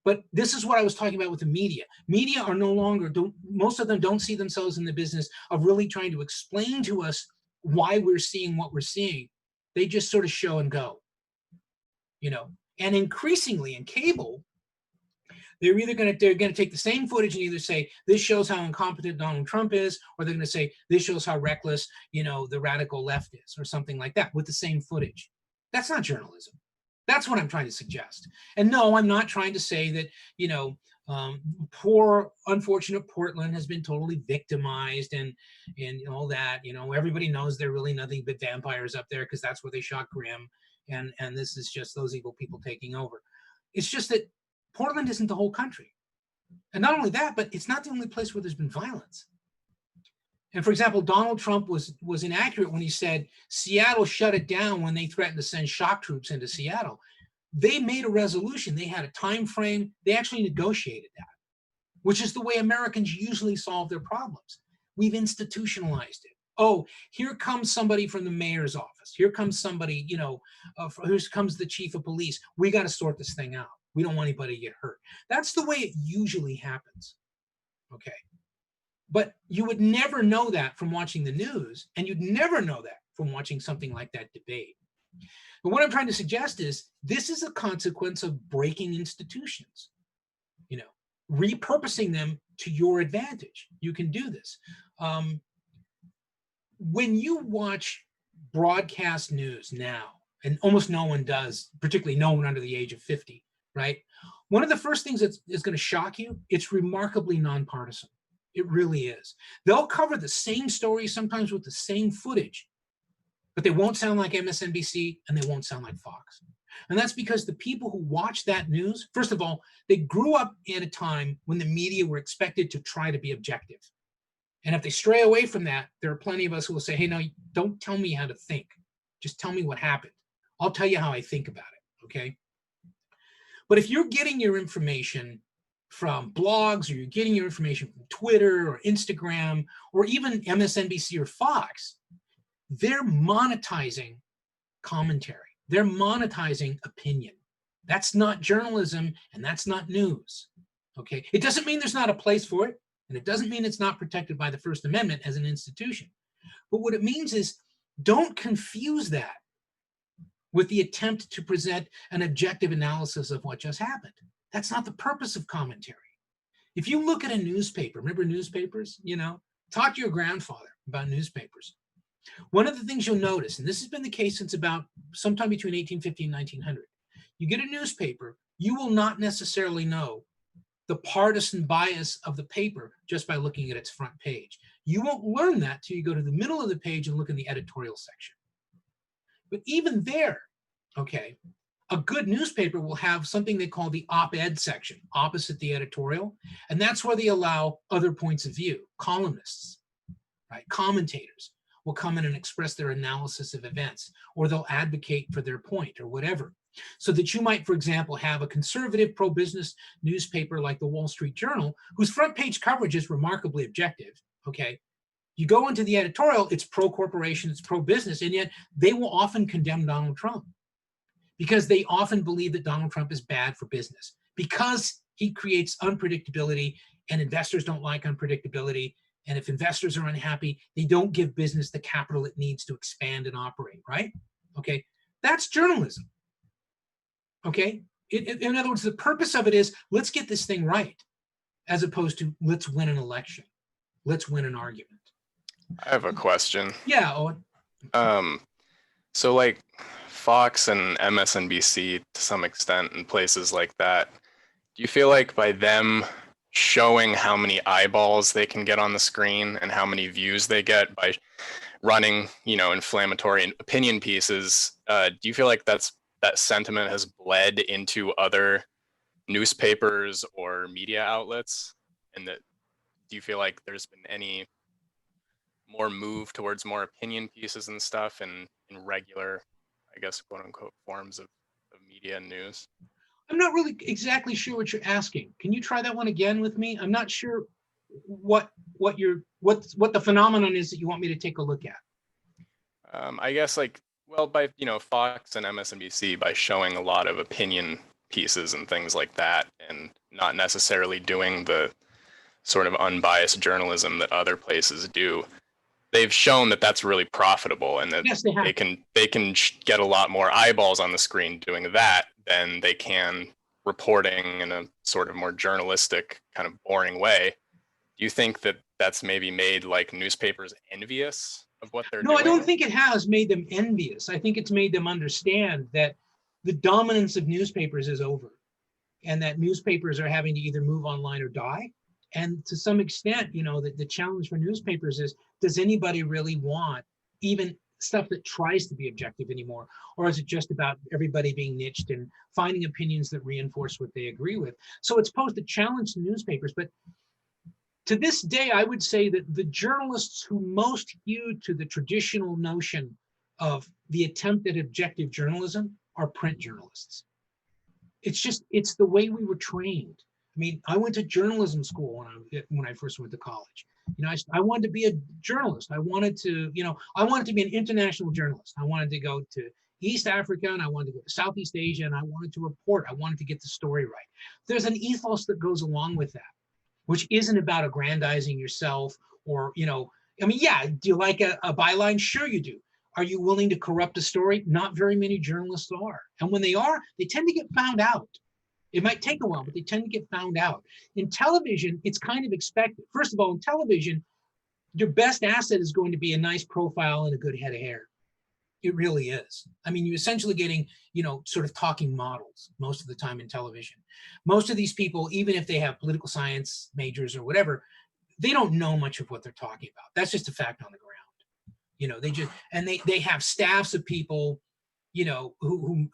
But this is what I was talking about with the media. Media are no longer, most of them don't see themselves in the business of really trying to explain to us why we're seeing what we're seeing. They just sort of show and go, And increasingly in cable, they're going to take the same footage and either say, this shows how incompetent Donald Trump is, or they're going to say, this shows how reckless, the radical left is, or something like that with the same footage. That's not journalism. That's what I'm trying to suggest. And no, I'm not trying to say that, poor, unfortunate Portland has been totally victimized and all that. Everybody knows they're really nothing but vampires up there because that's where they shot Grimm. And this is just those evil people taking over. It's just that Portland isn't the whole country. And not only that, but it's not the only place where there's been violence. And for example, Donald Trump was inaccurate when he said Seattle shut it down when they threatened to send shock troops into Seattle. They made a resolution. They had a time frame. They actually negotiated that, which is the way Americans usually solve their problems. We've institutionalized it. Oh, here comes somebody from the mayor's office. Here comes somebody, here comes the chief of police. We got to sort this thing out. We don't want anybody to get hurt. That's the way it usually happens. Okay. But you would never know that from watching the news, and you'd never know that from watching something like that debate. But what I'm trying to suggest is this is a consequence of breaking institutions, repurposing them to your advantage. You can do this. When you watch broadcast news now, and almost no one does, particularly no one under the age of 50, right? One of the first things that is going to shock you, it's remarkably nonpartisan. It really is. They'll cover the same story, sometimes with the same footage, but they won't sound like MSNBC and they won't sound like Fox. And that's because the people who watch that news, first of all, they grew up in a time when the media were expected to try to be objective. And if they stray away from that, there are plenty of us who will say, hey, no, don't tell me how to think. Just tell me what happened. I'll tell you how I think about it, okay? But if you're getting your information from blogs, or you're getting your information from Twitter or Instagram, or even MSNBC or Fox, they're monetizing commentary. They're monetizing opinion. That's not journalism, and that's not news, okay? It doesn't mean there's not a place for it, and it doesn't mean it's not protected by the First Amendment as an institution. But what it means is don't confuse that with the attempt to present an objective analysis of what just happened. That's not the purpose of commentary. If you look at a newspaper, remember newspapers, talk to your grandfather about newspapers. One of the things you'll notice, and this has been the case since about sometime between 1850 and 1900, you get a newspaper, you will not necessarily know the partisan bias of the paper just by looking at its front page. You won't learn that till you go to the middle of the page and look in the editorial section. But even there, okay, a good newspaper will have something they call the op-ed section opposite the editorial. And that's where they allow other points of view. Columnists, right? Commentators will come in and express their analysis of events, or they'll advocate for their point or whatever. So that you might, for example, have a conservative pro-business newspaper like the Wall Street Journal, whose front page coverage is remarkably objective, okay? You go into the editorial, it's pro-corporation, it's pro-business, and yet they will often condemn Donald Trump, because they often believe that Donald Trump is bad for business because he creates unpredictability, and investors don't like unpredictability. And if investors are unhappy, they don't give business the capital it needs to expand and operate, right? Okay, that's journalism, okay? In other words, the purpose of it is, let's get this thing right, as opposed to let's win an election, let's win an argument. I have a question. Yeah, Owen. So like Fox and MSNBC to some extent and places like that, do you feel like by them showing how many eyeballs they can get on the screen and how many views they get by running, inflammatory opinion pieces. Do you feel like that sentiment has bled into other newspapers or media outlets? And do you feel like there's been any more move towards more opinion pieces and stuff in regular, I guess, quote unquote, forms of media and news? I'm not really exactly sure what you're asking. Can you try that one again with me? I'm not sure what the phenomenon is that you want me to take a look at. I guess by Fox and MSNBC, by showing a lot of opinion pieces and things like that, and not necessarily doing the sort of unbiased journalism that other places do, they've shown that that's really profitable, and that Yes, they have. they can get a lot more eyeballs on the screen doing that than they can reporting in a sort of more journalistic kind of boring way. Do you think that that's maybe made like newspapers envious of what they're doing? No, I don't think it has made them envious. I think it's made them understand that the dominance of newspapers is over, and that newspapers are having to either move online or die. And to some extent, the challenge for newspapers is, does anybody really want even stuff that tries to be objective anymore? Or is it just about everybody being niched and finding opinions that reinforce what they agree with? So it's posed a challenge to newspapers. But to this day, I would say that the journalists who most hew to the traditional notion of the attempt at objective journalism are print journalists. It's the way we were trained. I mean, I went to journalism school when I first went to college. I wanted to be a journalist. I wanted to be an international journalist. I wanted to go to East Africa, and I wanted to go to Southeast Asia, and I wanted to report. I wanted to get the story right. There's an ethos that goes along with that, which isn't about aggrandizing yourself or, do you like a byline? Sure you do. Are you willing to corrupt a story? Not very many journalists are. And when they are, they tend to get found out. It might take a while, but they tend to get found out. In television, it's kind of expected. First of all, in television, your best asset is going to be a nice profile and a good head of hair. It really is. I mean, you're essentially getting, sort of talking models most of the time in television. Most of these people, even if they have political science majors or whatever, they don't know much of what they're talking about. That's just a fact on the ground. They have staffs of people, who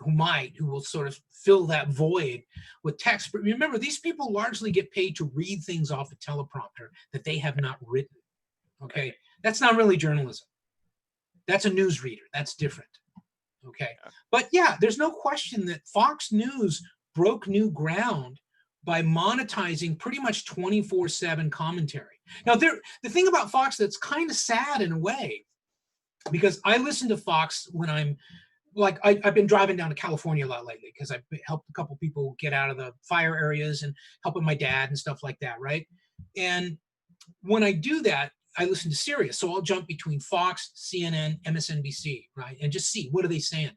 will sort of fill that void with text. But remember, these people largely get paid to read things off a teleprompter that they have not written. Okay, that's not really journalism. That's a newsreader. That's different. Okay, but yeah, there's no question that Fox News broke new ground by monetizing pretty much 24/7 commentary. Now, the thing about Fox that's kind of sad in a way, because I listen to Fox when I'm I've been driving down to California a lot lately because I've helped a couple people get out of the fire areas and helping my dad and stuff like that, right? And when I do that, I listen to Sirius. So I'll jump between Fox, CNN, MSNBC, right? And just see, what are they saying?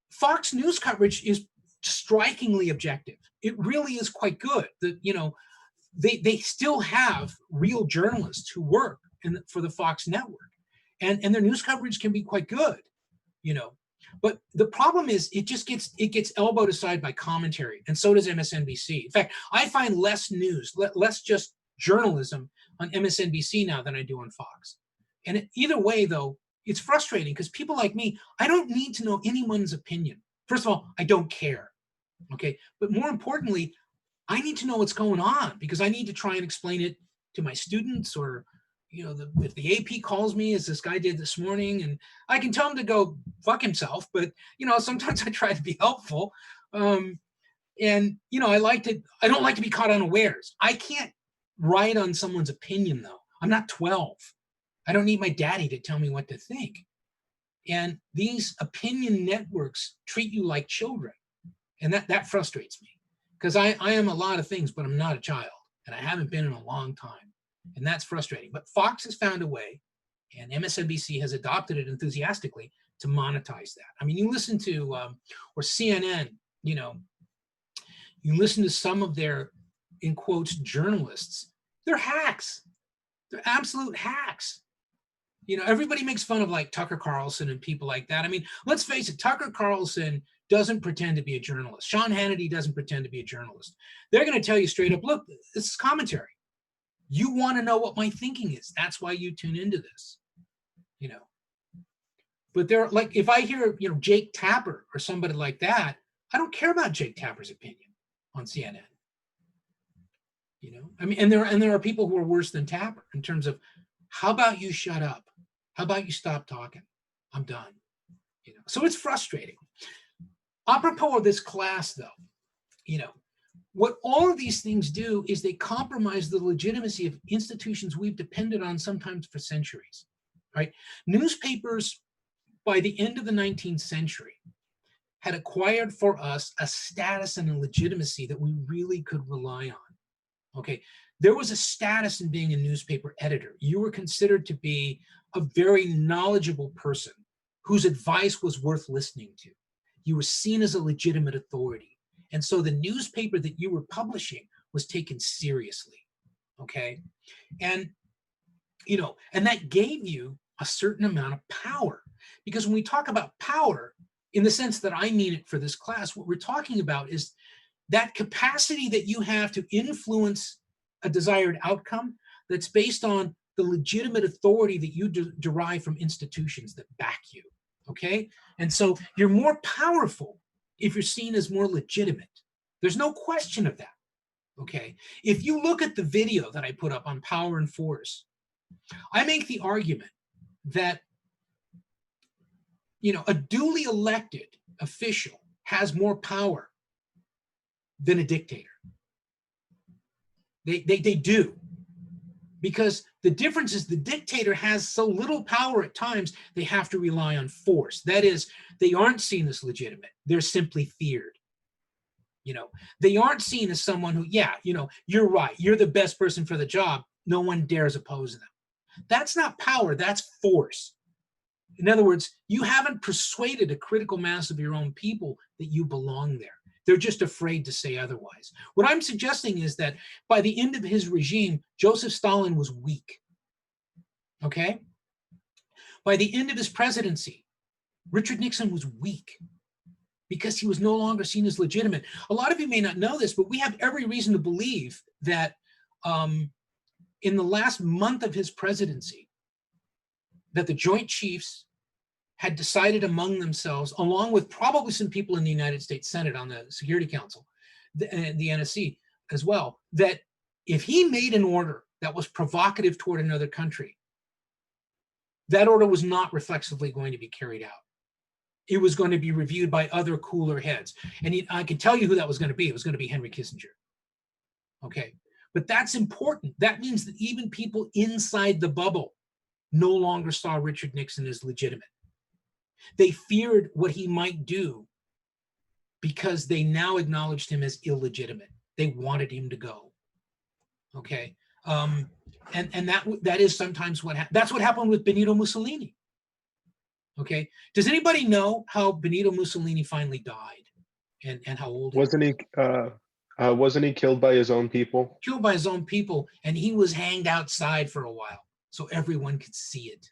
Fox News coverage is strikingly objective. It really is quite good. They still have real journalists who work for the Fox network, and their news coverage can be quite good, But the problem is it gets elbowed aside by commentary, and so does MSNBC. In fact, I find less news, less just journalism on MSNBC now than I do on Fox. And either way, though, it's frustrating because people like me, I don't need to know anyone's opinion. First of all, I don't care. Okay, but more importantly, I need to know what's going on because I need to try and explain it to my students, or if the AP calls me, as this guy did this morning, and I can tell him to go fuck himself, but sometimes I try to be helpful. I don't like to be caught unawares. I can't write on someone's opinion, though. I'm not 12. I don't need my daddy to tell me what to think. And these opinion networks treat you like children. And that frustrates me because I am a lot of things, but I'm not a child, and I haven't been in a long time. And that's frustrating. But Fox has found a way, and MSNBC has adopted it enthusiastically to monetize that. I mean, you listen to, or CNN, you listen to some of their, in quotes, journalists. They're hacks. They're absolute hacks. Everybody makes fun of like Tucker Carlson and people like that. I mean, let's face it, Tucker Carlson doesn't pretend to be a journalist. Sean Hannity doesn't pretend to be a journalist. They're going to tell you straight up, look, this is commentary. You want to know what my thinking is. That's why you tune into this, you know. But they're like, if I hear, you know, Jake Tapper or somebody like that, I don't care about Jake Tapper's opinion on CNN. You know, I mean, and there are people who are worse than Tapper in terms of, how about you shut up? How about you stop talking? I'm done. You know, so it's frustrating. Apropos of this class, though, you know, what all of these things do is they compromise the legitimacy of institutions we've depended on sometimes for centuries, right? Newspapers, by the end of the 19th century, had acquired for us a status and a legitimacy that we really could rely on, okay? There was a status in being a newspaper editor. You were considered to be a very knowledgeable person whose advice was worth listening to. You were seen as a legitimate authority. And so the newspaper that you were publishing was taken seriously, okay? And, you know, and that gave you a certain amount of power. Because when we talk about power, in the sense that I mean it for this class, what we're talking about is that capacity that you have to influence a desired outcome that's based on the legitimate authority that you derive from institutions that back you, okay? And so you're more powerful if you're seen as more legitimate. There's no question of that, okay? If you look at the video that I put up on Power and Force, I make the argument that, you know, a duly elected official has more power than a dictator. They do. Because the difference is the dictator has so little power at times, they have to rely on force. That is, they aren't seen as legitimate. They're simply feared. You know, they aren't seen as someone who, yeah, you know, you're right. You're the best person for the job. No one dares oppose them. That's not power. That's force. In other words, you haven't persuaded a critical mass of your own people that you belong there. They're just afraid to say otherwise. What I'm suggesting is that by the end of his regime, Joseph Stalin was weak, okay? By the end of his presidency, Richard Nixon was weak because he was no longer seen as legitimate. A lot of you may not know this, but we have every reason to believe that in the last month of his presidency, that the Joint Chiefs had decided among themselves, along with probably some people in the United States Senate on the Security Council, the NSC as well, that if he made an order that was provocative toward another country, that order was not reflexively going to be carried out. It was going to be reviewed by other cooler heads. And I can tell you who that was going to be. It was going to be Henry Kissinger. Okay, but that's important. That means that even people inside the bubble no longer saw Richard Nixon as legitimate. They feared what he might do because they now acknowledged him as illegitimate. They wanted him to go. Okay, and that is sometimes that's what happened with Benito Mussolini. Okay, does anybody know how Benito Mussolini finally died, and how old? Wasn't he killed by his own people? Killed by his own people, and he was hanged outside for a while so everyone could see it.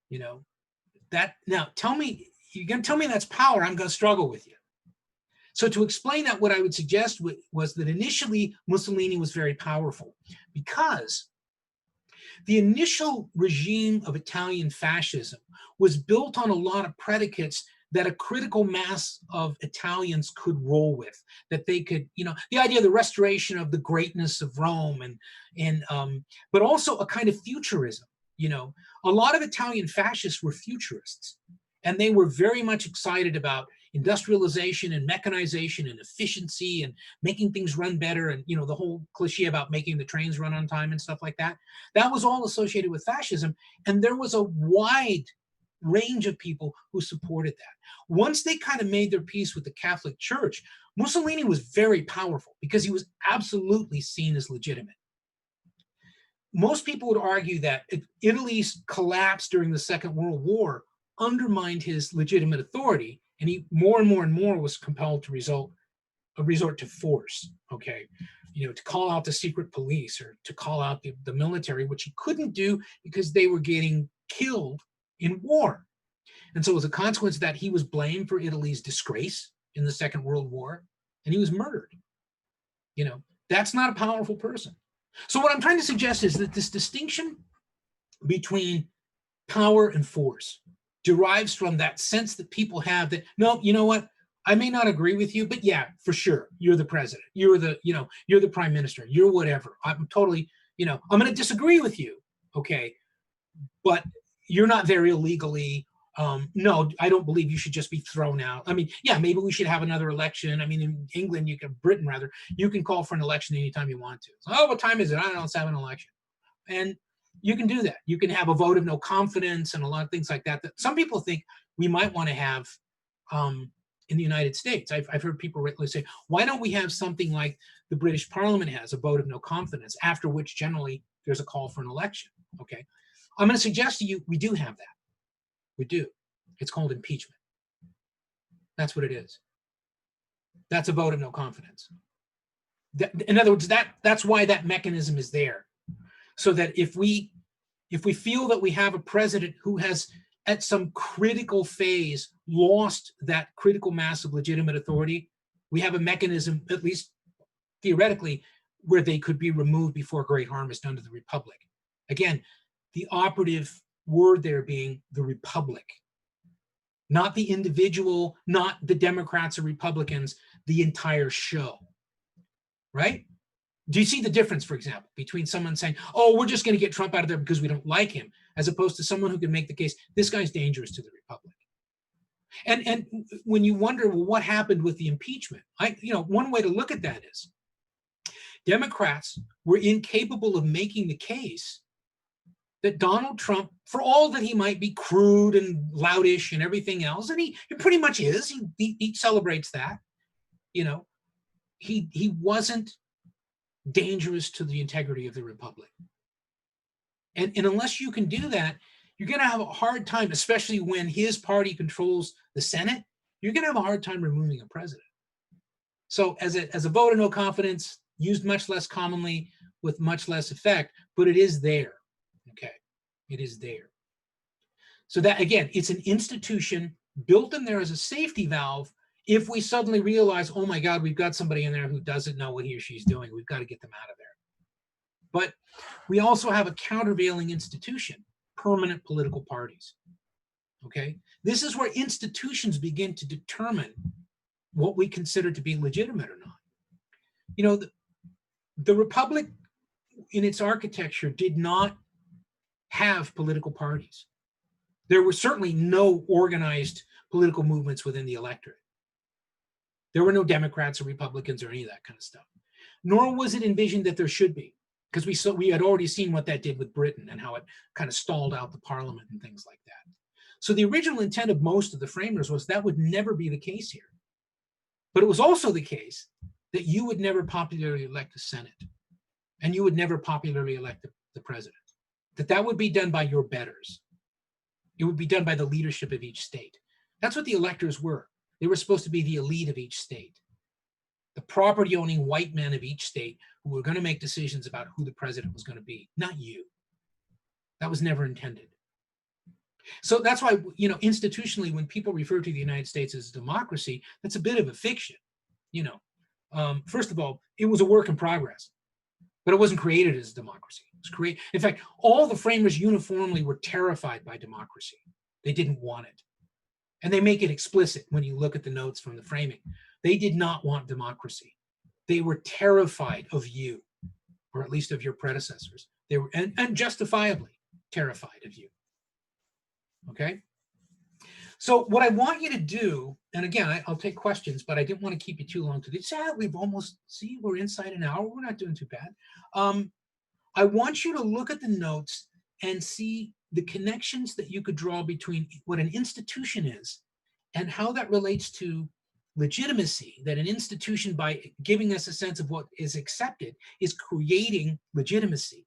You know. That now tell me, you're going to tell me that's power, I'm going to struggle with you. So to explain that, what I would suggest was that initially Mussolini was very powerful because the initial regime of Italian fascism was built on a lot of predicates that a critical mass of Italians could roll with, that they could, you know, the idea of the restoration of the greatness of Rome but also a kind of futurism. You know, a lot of Italian fascists were futurists, and they were very much excited about industrialization and mechanization and efficiency and making things run better. And, you know, the whole cliche about making the trains run on time and stuff like that. That was all associated with fascism. And there was a wide range of people who supported that. Once they kind of made their peace with the Catholic Church, Mussolini was very powerful because he was absolutely seen as legitimate. Most people would argue that Italy's collapse during the Second World War undermined his legitimate authority, and he more and more was compelled to resort to force, okay? You know, to call out the secret police or to call out the military, which he couldn't do because they were getting killed in war. And so as a consequence of that, he was blamed for Italy's disgrace in the Second World War, and he was murdered. You know, that's not a powerful person. So what I'm trying to suggest is that this distinction between power and force derives from that sense that people have that, no, you know what? I may not agree with you, but yeah, for sure, you're the president. You're the, you know, you're the prime minister. You're whatever. I'm totally, you know, I'm going to disagree with you. Okay. But you're not there illegally. No, I don't believe you should just be thrown out. I mean, yeah, maybe we should have another election. I mean, in England, Britain rather, you can call for an election anytime you want to. So, oh, what time is it? I don't know, let's have an election. And you can do that. You can have a vote of no confidence and a lot of things like that, that some people think we might want to have in the United States. I've heard people rightly say, why don't we have something like the British Parliament has, a vote of no confidence, after which generally there's a call for an election, okay? I'm going to suggest to you, we do have that. We do. It's called impeachment. That's what it is. That's a vote of no confidence. In other words, that's why that mechanism is there. So that if we feel that we have a president who has at some critical phase lost that critical mass of legitimate authority, we have a mechanism, at least theoretically, where they could be removed before great harm is done to the republic. Again, the operative word there being the republic, not the individual, not the Democrats or Republicans, the entire show, right? Do you see the difference, for example, between someone saying, oh, we're just going to get Trump out of there because we don't like him, as opposed to someone who can make the case, this guy's dangerous to the republic? And when you wonder, well, what happened with the impeachment? One way to look at that is Democrats were incapable of making the case that Donald Trump, for all that he might be crude and loutish and everything else, and he pretty much is, he celebrates that, he wasn't dangerous to the integrity of the republic. And unless you can do that, you're going to have a hard time, especially when his party controls the Senate, you're going to have a hard time removing a president. So as a vote of no confidence, used much less commonly with much less effect, but it is there. Okay, it is there. So that, again, it's an institution built in there as a safety valve. If we suddenly realize, oh my God, we've got somebody in there who doesn't know what he or she's doing, we've got to get them out of there. But we also have a countervailing institution, permanent political parties. Okay, this is where institutions begin to determine what we consider to be legitimate or not. The republic in its architecture did not have political parties. There were certainly no organized political movements within the electorate. There were no Democrats or Republicans or any of that kind of stuff. Nor was it envisioned that there should be, because we had already seen what that did with Britain and how it kind of stalled out the parliament and things like that. So the original intent of most of the framers was that would never be the case here. But it was also the case that you would never popularly elect the Senate, and you would never popularly elect the president. That would be done by your betters. It would be done by the leadership of each state. That's what the electors were. They were supposed to be the elite of each state, the property-owning white men of each state who were going to make decisions about who the president was going to be, not you. That was never intended. So that's why, institutionally, when people refer to the United States as a democracy, that's a bit of a fiction. First of all, it was a work in progress, but it wasn't created as a democracy. It was created. In fact, all the framers uniformly were terrified by democracy. They didn't want it. And they make it explicit when you look at the notes from the framing. They did not want democracy. They were terrified of you, or at least of your predecessors. They were, and justifiably terrified of you. Okay? So what I want you to do, and again, I'll take questions, but I didn't want to keep you too long today. We're inside an hour. We're not doing too bad. I want you to look at the notes and see the connections that you could draw between what an institution is and how that relates to legitimacy, that an institution, by giving us a sense of what is accepted, is creating legitimacy.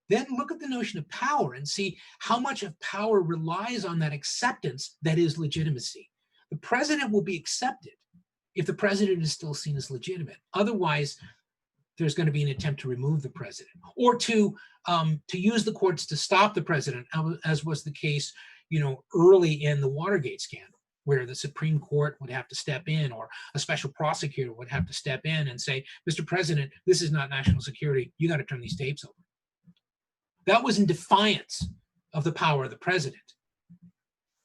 Then look at the notion of power and see how much of power relies on that acceptance that is legitimacy. The president will be accepted if the president is still seen as legitimate. Otherwise, there's going to be an attempt to remove the president, or to use the courts to stop the president, as was the case early in the Watergate scandal, where the Supreme Court would have to step in, or a special prosecutor would have to step in and say, Mr. President, this is not national security. You got to turn these tapes over. That was in defiance of the power of the president.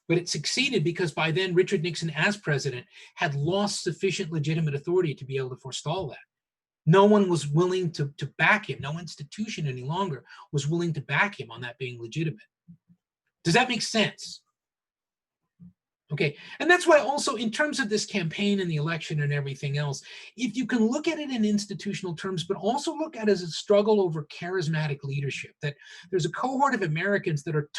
But it succeeded because by then Richard Nixon, as president, had lost sufficient legitimate authority to be able to forestall that. No one was willing to back him. No institution any longer was willing to back him on that being legitimate. Does that make sense? Okay, and that's why also in terms of this campaign and the election and everything else, if you can look at it in institutional terms, but also look at it as a struggle over charismatic leadership, that there's a cohort of Americans that are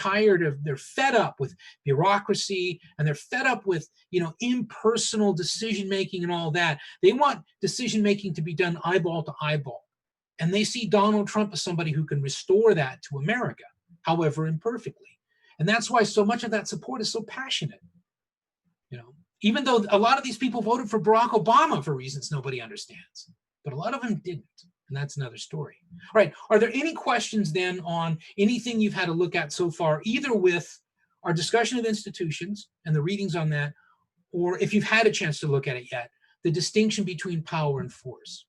they're fed up with bureaucracy, and they're fed up with, impersonal decision-making and all that. They want decision-making to be done eyeball to eyeball. And they see Donald Trump as somebody who can restore that to America, however imperfectly. And that's why so much of that support is so passionate. Even though a lot of these people voted for Barack Obama for reasons nobody understands, but a lot of them didn't, and that's another story. All right, are there any questions then on anything you've had to look at so far, either with our discussion of institutions and the readings on that, or if you've had a chance to look at it yet, the distinction between power and force?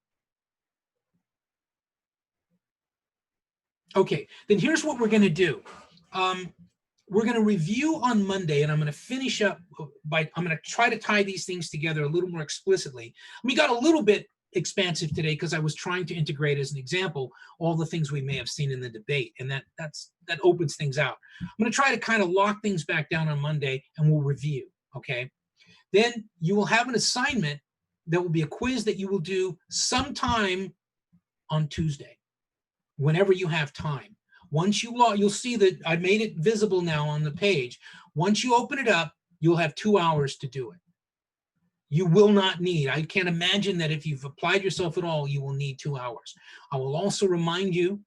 Okay, then here's what we're going to do. We're going to review on Monday, and I'm going to finish up I'm going to try to tie these things together a little more explicitly. We got a little bit expansive today because I was trying to integrate as an example all the things we may have seen in the debate, and that opens things out. I'm going to try to kind of lock things back down on Monday, and we'll review, okay? Then you will have an assignment that will be a quiz that you will do sometime on Tuesday, whenever you have time. Once you'll see that I made it visible now on the page. Once you open it up, you'll have 2 hours to do it. You will not need, I can't imagine that if you've applied yourself at all, you will need 2 hours. I will also remind you,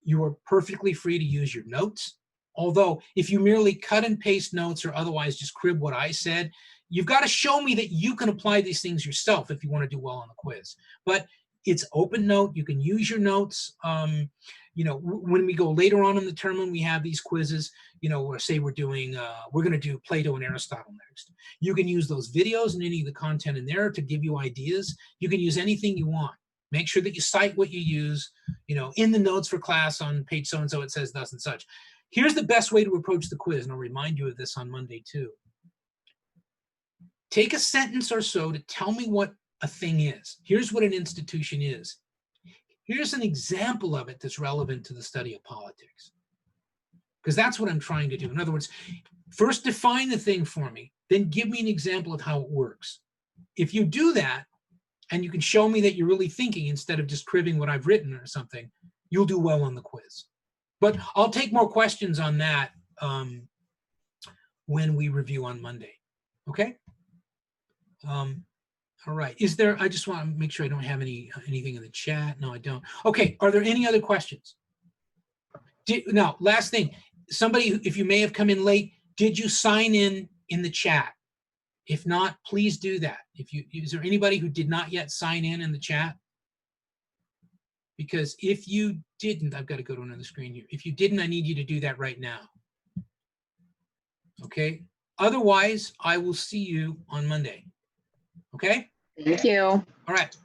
you are perfectly free to use your notes. Although if you merely cut and paste notes or otherwise just crib what I said, you've got to show me that you can apply these things yourself if you want to do well on the quiz. But it's open note, you can use your notes. When we go later on in the term, when we have these quizzes, or say we're going to do Plato and Aristotle next. You can use those videos and any of the content in there to give you ideas. You can use anything you want. Make sure that you cite what you use, in the notes for class on page so-and-so, it says thus and such. Here's the best way to approach the quiz, and I'll remind you of this on Monday too. Take a sentence or so to tell me what a thing is. Here's what an institution is. Here's an example of it that's relevant to the study of politics. Because that's what I'm trying to do. In other words, first define the thing for me, then give me an example of how it works. If you do that, and you can show me that you're really thinking instead of just cribbing what I've written or something, you'll do well on the quiz. But I'll take more questions on that when we review on Monday. Okay? All right. I just want to make sure I don't have anything in the chat. No, I don't. Okay. Are there any other questions? Now, last thing. Somebody, if you may have come in late, did you sign in the chat? If not, please do that. Is there anybody who did not yet sign in the chat? Because if you didn't, I've got to go to another screen here. If you didn't, I need you to do that right now. Okay. Otherwise, I will see you on Monday. Okay. Thank you. All right.